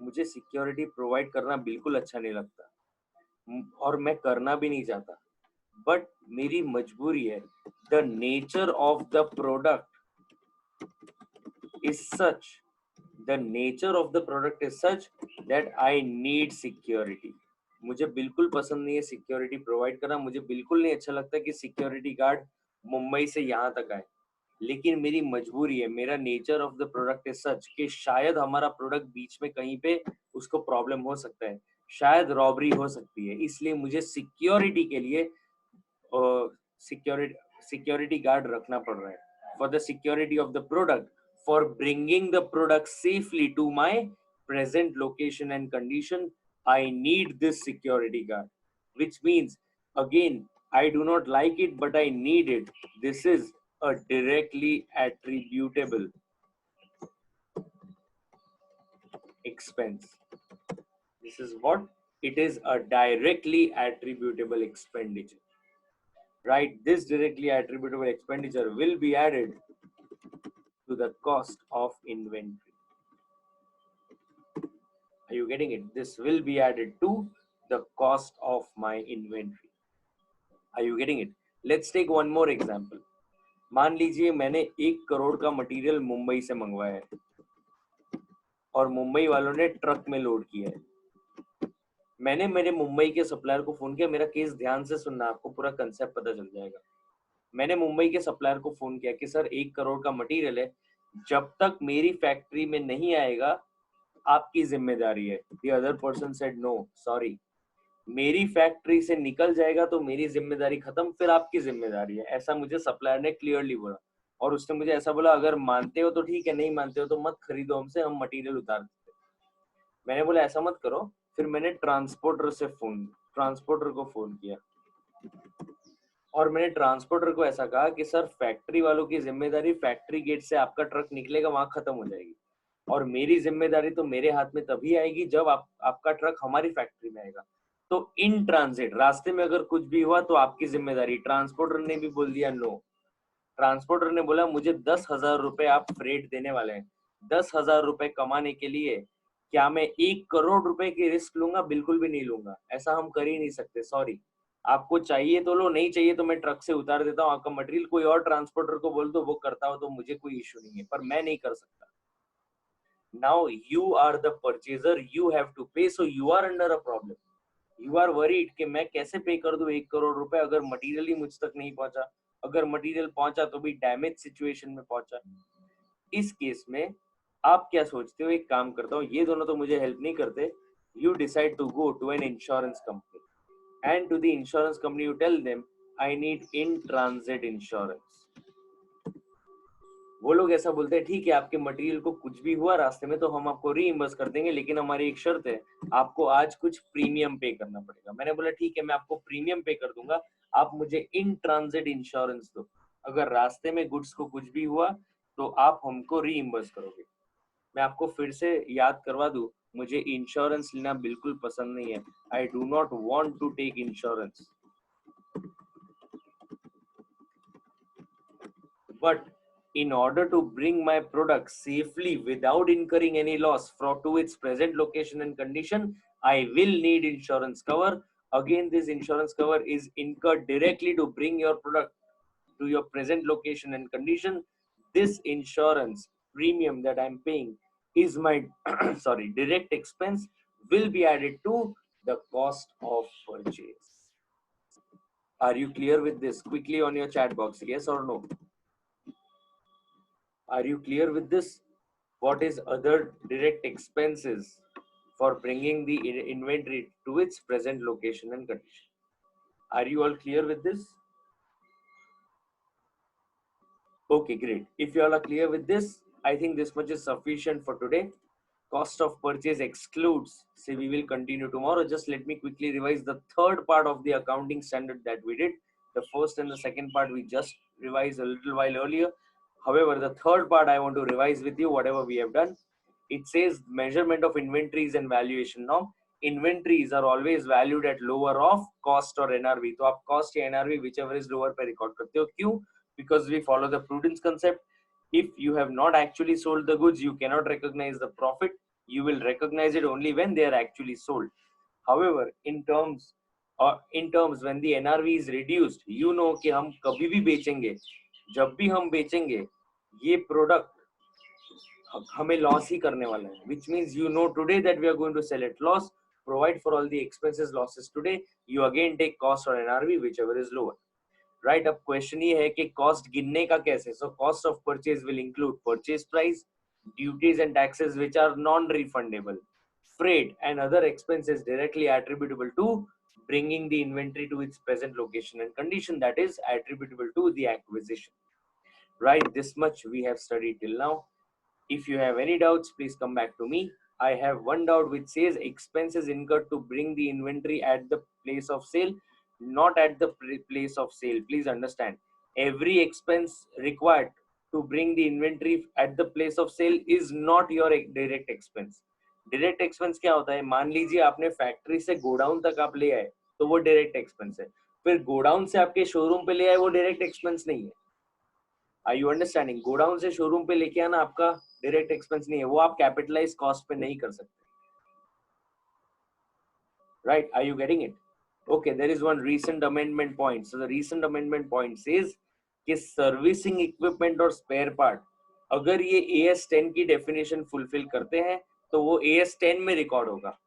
S1: मुझे security provide करना बिल्कुल अच्छा नहीं लगता और मैं करना भी नहीं चाहता, बट मेरी मजबूरी है। The nature of the product is such, the nature of the product is such that I need security. मुझे बिल्कुल पसंद नहीं है सिक्योरिटी प्रोवाइड करना। मुझे बिल्कुल नहीं अच्छा लगता कि सिक्योरिटी गार्ड मुंबई से यहाँ तक आए, लेकिन मेरी मजबूरी है। मेरा nature of the product is such कि शायद हमारा प्रोडक्ट बीच में कहीं पे उसको प्रॉब्लम हो सकता है, शायद रॉबरी हो सकती है, इसलिए मुझे सिक्योरिटी के लिए सिक्योरिटी गार्ड रखना पड़ रहा है। For the security of the product, for bringing the product safely to my present location and condition, I need this security guard, which means again I do not like it but I need it. This is a directly attributable expense. This is what it is, a directly attributable expenditure, right? This directly attributable expenditure will be added to the cost of inventory. Are you getting it? This will be added to the cost of my inventory. Are you getting it? Let's take one more example. मान लीजिए मैंने 1 करोड़ का material Mumbai से मंगवाया है और मुंबई वालों ने ट्रक में लोड किया है। मैंने मेरे मुंबई के सप्लायर को फोन किया। मेरा केस ध्यान से सुनना, आपको पूरा कंसेप्ट पता चल जाएगा। मैंने मुंबई के सप्लायर को फोन किया कि सर 1 करोड़ का मटेरियल है, जब तक मेरी फैक्ट्री में नहीं आएगा आपकी जिम्मेदारी है। The other person said no, sorry. मेरी फैक्ट्री से निकल जाएगा तो मेरी जिम्मेदारी खत्म, फिर आपकी जिम्मेदारी है, ऐसा मुझे सप्लायर ने क्लियरली बोला। और उसने मुझे ऐसा बोला, अगर मानते हो तो ठीक है, नहीं मानते हो तो मत खरीदो हमसे, हम मटेरियल उतार देते। मैंने बोला ऐसा मत करो। फिर मैंने ट्रांसपोर्टर को फोन किया और मैंने ट्रांसपोर्टर को ऐसा कहा कि सर फैक्ट्री वालों की जिम्मेदारी फैक्ट्री गेट से आपका ट्रक निकलेगा वहां खत्म हो जाएगी, और मेरी जिम्मेदारी तो मेरे हाथ में तभी आएगी जब आपका ट्रक हमारी फैक्ट्री में आएगा। तो इन ट्रांजिट रास्ते में अगर कुछ भी हुआ तो आपकी जिम्मेदारी। ट्रांसपोर्टर ने भी बोल दिया नो। ट्रांसपोर्टर ने बोला मुझे 10,000 रुपए आप फ्रेट देने वाले हैं, 10,000 रुपए कमाने के लिए क्या मैं 1 करोड़ रुपए की रिस्क लूंगा? बिल्कुल भी नहीं लूंगा, ऐसा हम कर ही नहीं सकते, सॉरी। आपको चाहिए तो लो, नहीं चाहिए तो मैं ट्रक से उतार देता हूँ आपका मटेरियल, कोई और ट्रांसपोर्टर को बोल दो वो करता हो तो मुझे कोई इश्यू नहीं है, पर मैं नहीं कर सकता। Now you are the purchaser, you have to pay, so you are under a problem. You are worried कि मैं कैसे पे कर दूं 1 करोड़ रुपए अगर मटेरियल ही मुझ तक नहीं पहुंचा, अगर मटेरियल पहुंचा तो भी डैमेज सिचुएशन में पहुंचा। इस केस में आप क्या सोचते हो? एक काम करता हूँ, ये दोनों तो मुझे हेल्प नहीं करते। You decide to go to an insurance company and to the insurance company you tell them I need in transit insurance. वो लोग ऐसा बोलते हैं ठीक है, आपके मटेरियल को कुछ भी हुआ रास्ते में तो हम आपको रीइंबर्स कर देंगे, लेकिन हमारी एक शर्त है, आपको आज कुछ प्रीमियम पे करना पड़ेगा। मैंने बोला ठीक है, मैं आपको प्रीमियम पे कर दूंगा, आप मुझे इन ट्रांजिट इंश्योरेंस दो, अगर रास्ते में गुड्स को कुछ भी हुआ तो आप हमको रीइंबर्स करोगे। मैं आपको फिर से याद करवा दूं, मुझे इंश्योरेंस लेना बिल्कुल पसंद नहीं है। I do not want to take insurance, but in order to bring my product safely without incurring any loss to its present location and condition, I will need insurance cover. Again, this insurance cover is incurred directly to bring your product to your present location and condition. This insurance premium that I'm paying is my sorry, direct expense, will be added to the cost of purchase. Are you clear with this? Quickly on your chat box, yes or no? Are you clear with this? What is other direct expenses for bringing the inventory to its present location and condition? Are you all clear with this? Okay, great. If you all are clear with this, I think this much is sufficient for today. Cost of purchase excludes. See, we will continue tomorrow. Just let me quickly revise the third part of the accounting standard that we did. The first and the second part we just revised a little while earlier. However, the third part I want to revise with you, whatever we have done. It says measurement of inventories and valuation norm. Inventories are always valued at lower of cost or NRV. तो आप cost या NRV whichever is lower पे record करते हो. क्यों? Because we follow the prudence concept. If you have not actually sold the goods, you cannot recognize the profit. You will recognize it only when they are actually sold. However, in terms when the NRV is reduced, you know कि हम कभी भी बेचेंगे, जब भी हम बेचेंगे ये प्रोडक्ट हमें लॉस ही करने वाला है, which means you know today that we are going to sell at loss, provide for all the expenses losses today, you again take cost or NRV whichever is lower. Right, अब question ये है कि cost गिनने का कैसे? So cost of purchase will include purchase price, duties and taxes which are non refundable, freight and other expenses directly attributable to bringing the inventory to its present location and condition, that is attributable to the acquisition. Right, this much we have studied till now. If you have any doubts, please come back to me. I have one doubt which says expenses incurred to bring the inventory at the place of sale, not at the place of sale. Please understand, every expense required to bring the inventory at the place of sale is not your direct expense. Direct expense क्या होता है? मान लीजिए आपने factory से godown तक आप ले आए तो वो डायरेक्ट एक्सपेंस है, फिर गोडाउन से आपके शोरूम पे ले आए वो डायरेक्ट एक्सपेंस नहीं है। Are you understanding? गोडाउन से शोरूम पे लेके आना आपका डायरेक्ट एक्सपेंस नहीं है, वो आप कैपिटलाइज कॉस्ट पे नहीं कर सकते। Right, are you getting it? Okay, there is one recent amendment point. So the recent amendment point says कि सर्विसिंग इक्विपमेंट और स्पेयर पार्ट अगर ये AS10 की डेफिनेशन फुलफिल करते हैं तो वो AS10 में रिकॉर्ड होगा।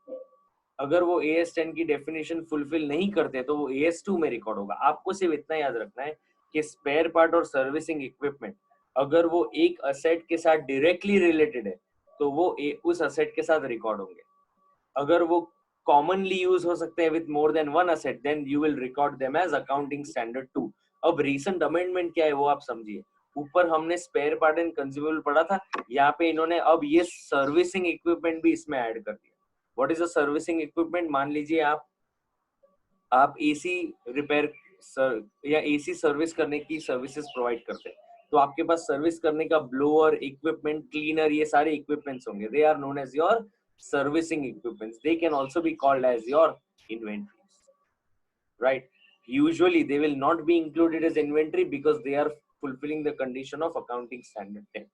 S1: अगर वो AS10 की डेफिनेशन फुलफिल नहीं करते तो वो AS2 में रिकॉर्ड होगा। आपको सिर्फ इतना याद रखना है कि स्पेयर पार्ट और सर्विसिंग इक्विपमेंट अगर वो एक असेट के साथ डायरेक्टली रिलेटेड है तो वो उस असेट के साथ रिकॉर्ड होंगे. अगर वो कॉमनली यूज हो सकते हैं with more than one asset, then you will record them as accounting standard 2. अब रीसेंट अमेंडमेंट क्या है वो आप समझिए. ऊपर हमने स्पेयर पार्ट एंड कंज्यूमेबल पढ़ा था, यहाँ पे इन्होंने अब ये सर्विसिंग इक्विपमेंट भी इसमें ऐड कर दिया. What is a servicing equipment? मान लीजिए आप एसी रिपेयर या एसी सर्विस करने की सर्विसेज प्रोवाइड करते हैं, तो आपके पास सर्विस करने का ब्लोअर, इक्विपमेंट, क्लीनर, ये सारे इक्विपमेंट्स होंगे. They are known as your servicing equipments. They can also be called as your inventories, right? Usually they will not be included as inventory because they are fulfilling the condition of accounting standard 10.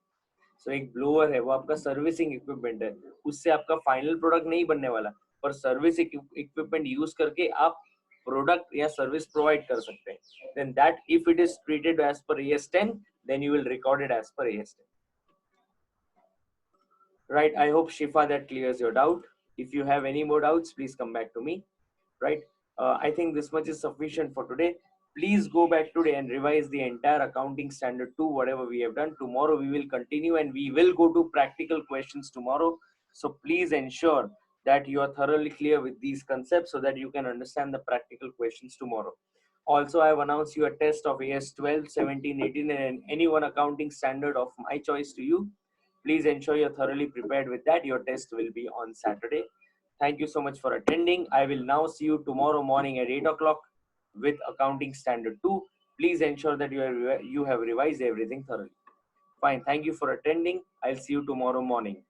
S1: So एक blower है वो आपका servicing equipment है, उससे आपका final product नहीं बनने वाला, पर सर्विस इक्विपमेंट यूज करके आप प्रोडक्ट या सर्विस प्रोवाइड कर सकते हैं. Then that if it is treated as per AS10, then you will record it as per AS10. Right, I hope Shifa that clears your doubt. If you have any more doubts, please come back to me. Right, I think this much is sufficient for today. Please go back today and revise the entire accounting standard 2, whatever we have done. Tomorrow we will continue and we will go to practical questions tomorrow. So please ensure that you are thoroughly clear with these concepts so that you can understand the practical questions tomorrow. Also, I have announced you a test of AS12, 17, 18 and any one accounting standard of my choice to you. Please ensure you're thoroughly prepared with that. Your test will be on Saturday. Thank you so much for attending. I will now see you tomorrow morning at 8 o'clock with Accounting Standard 2. Please ensure that you have revised everything thoroughly. Fine. Thank you for attending. I'll see you tomorrow morning.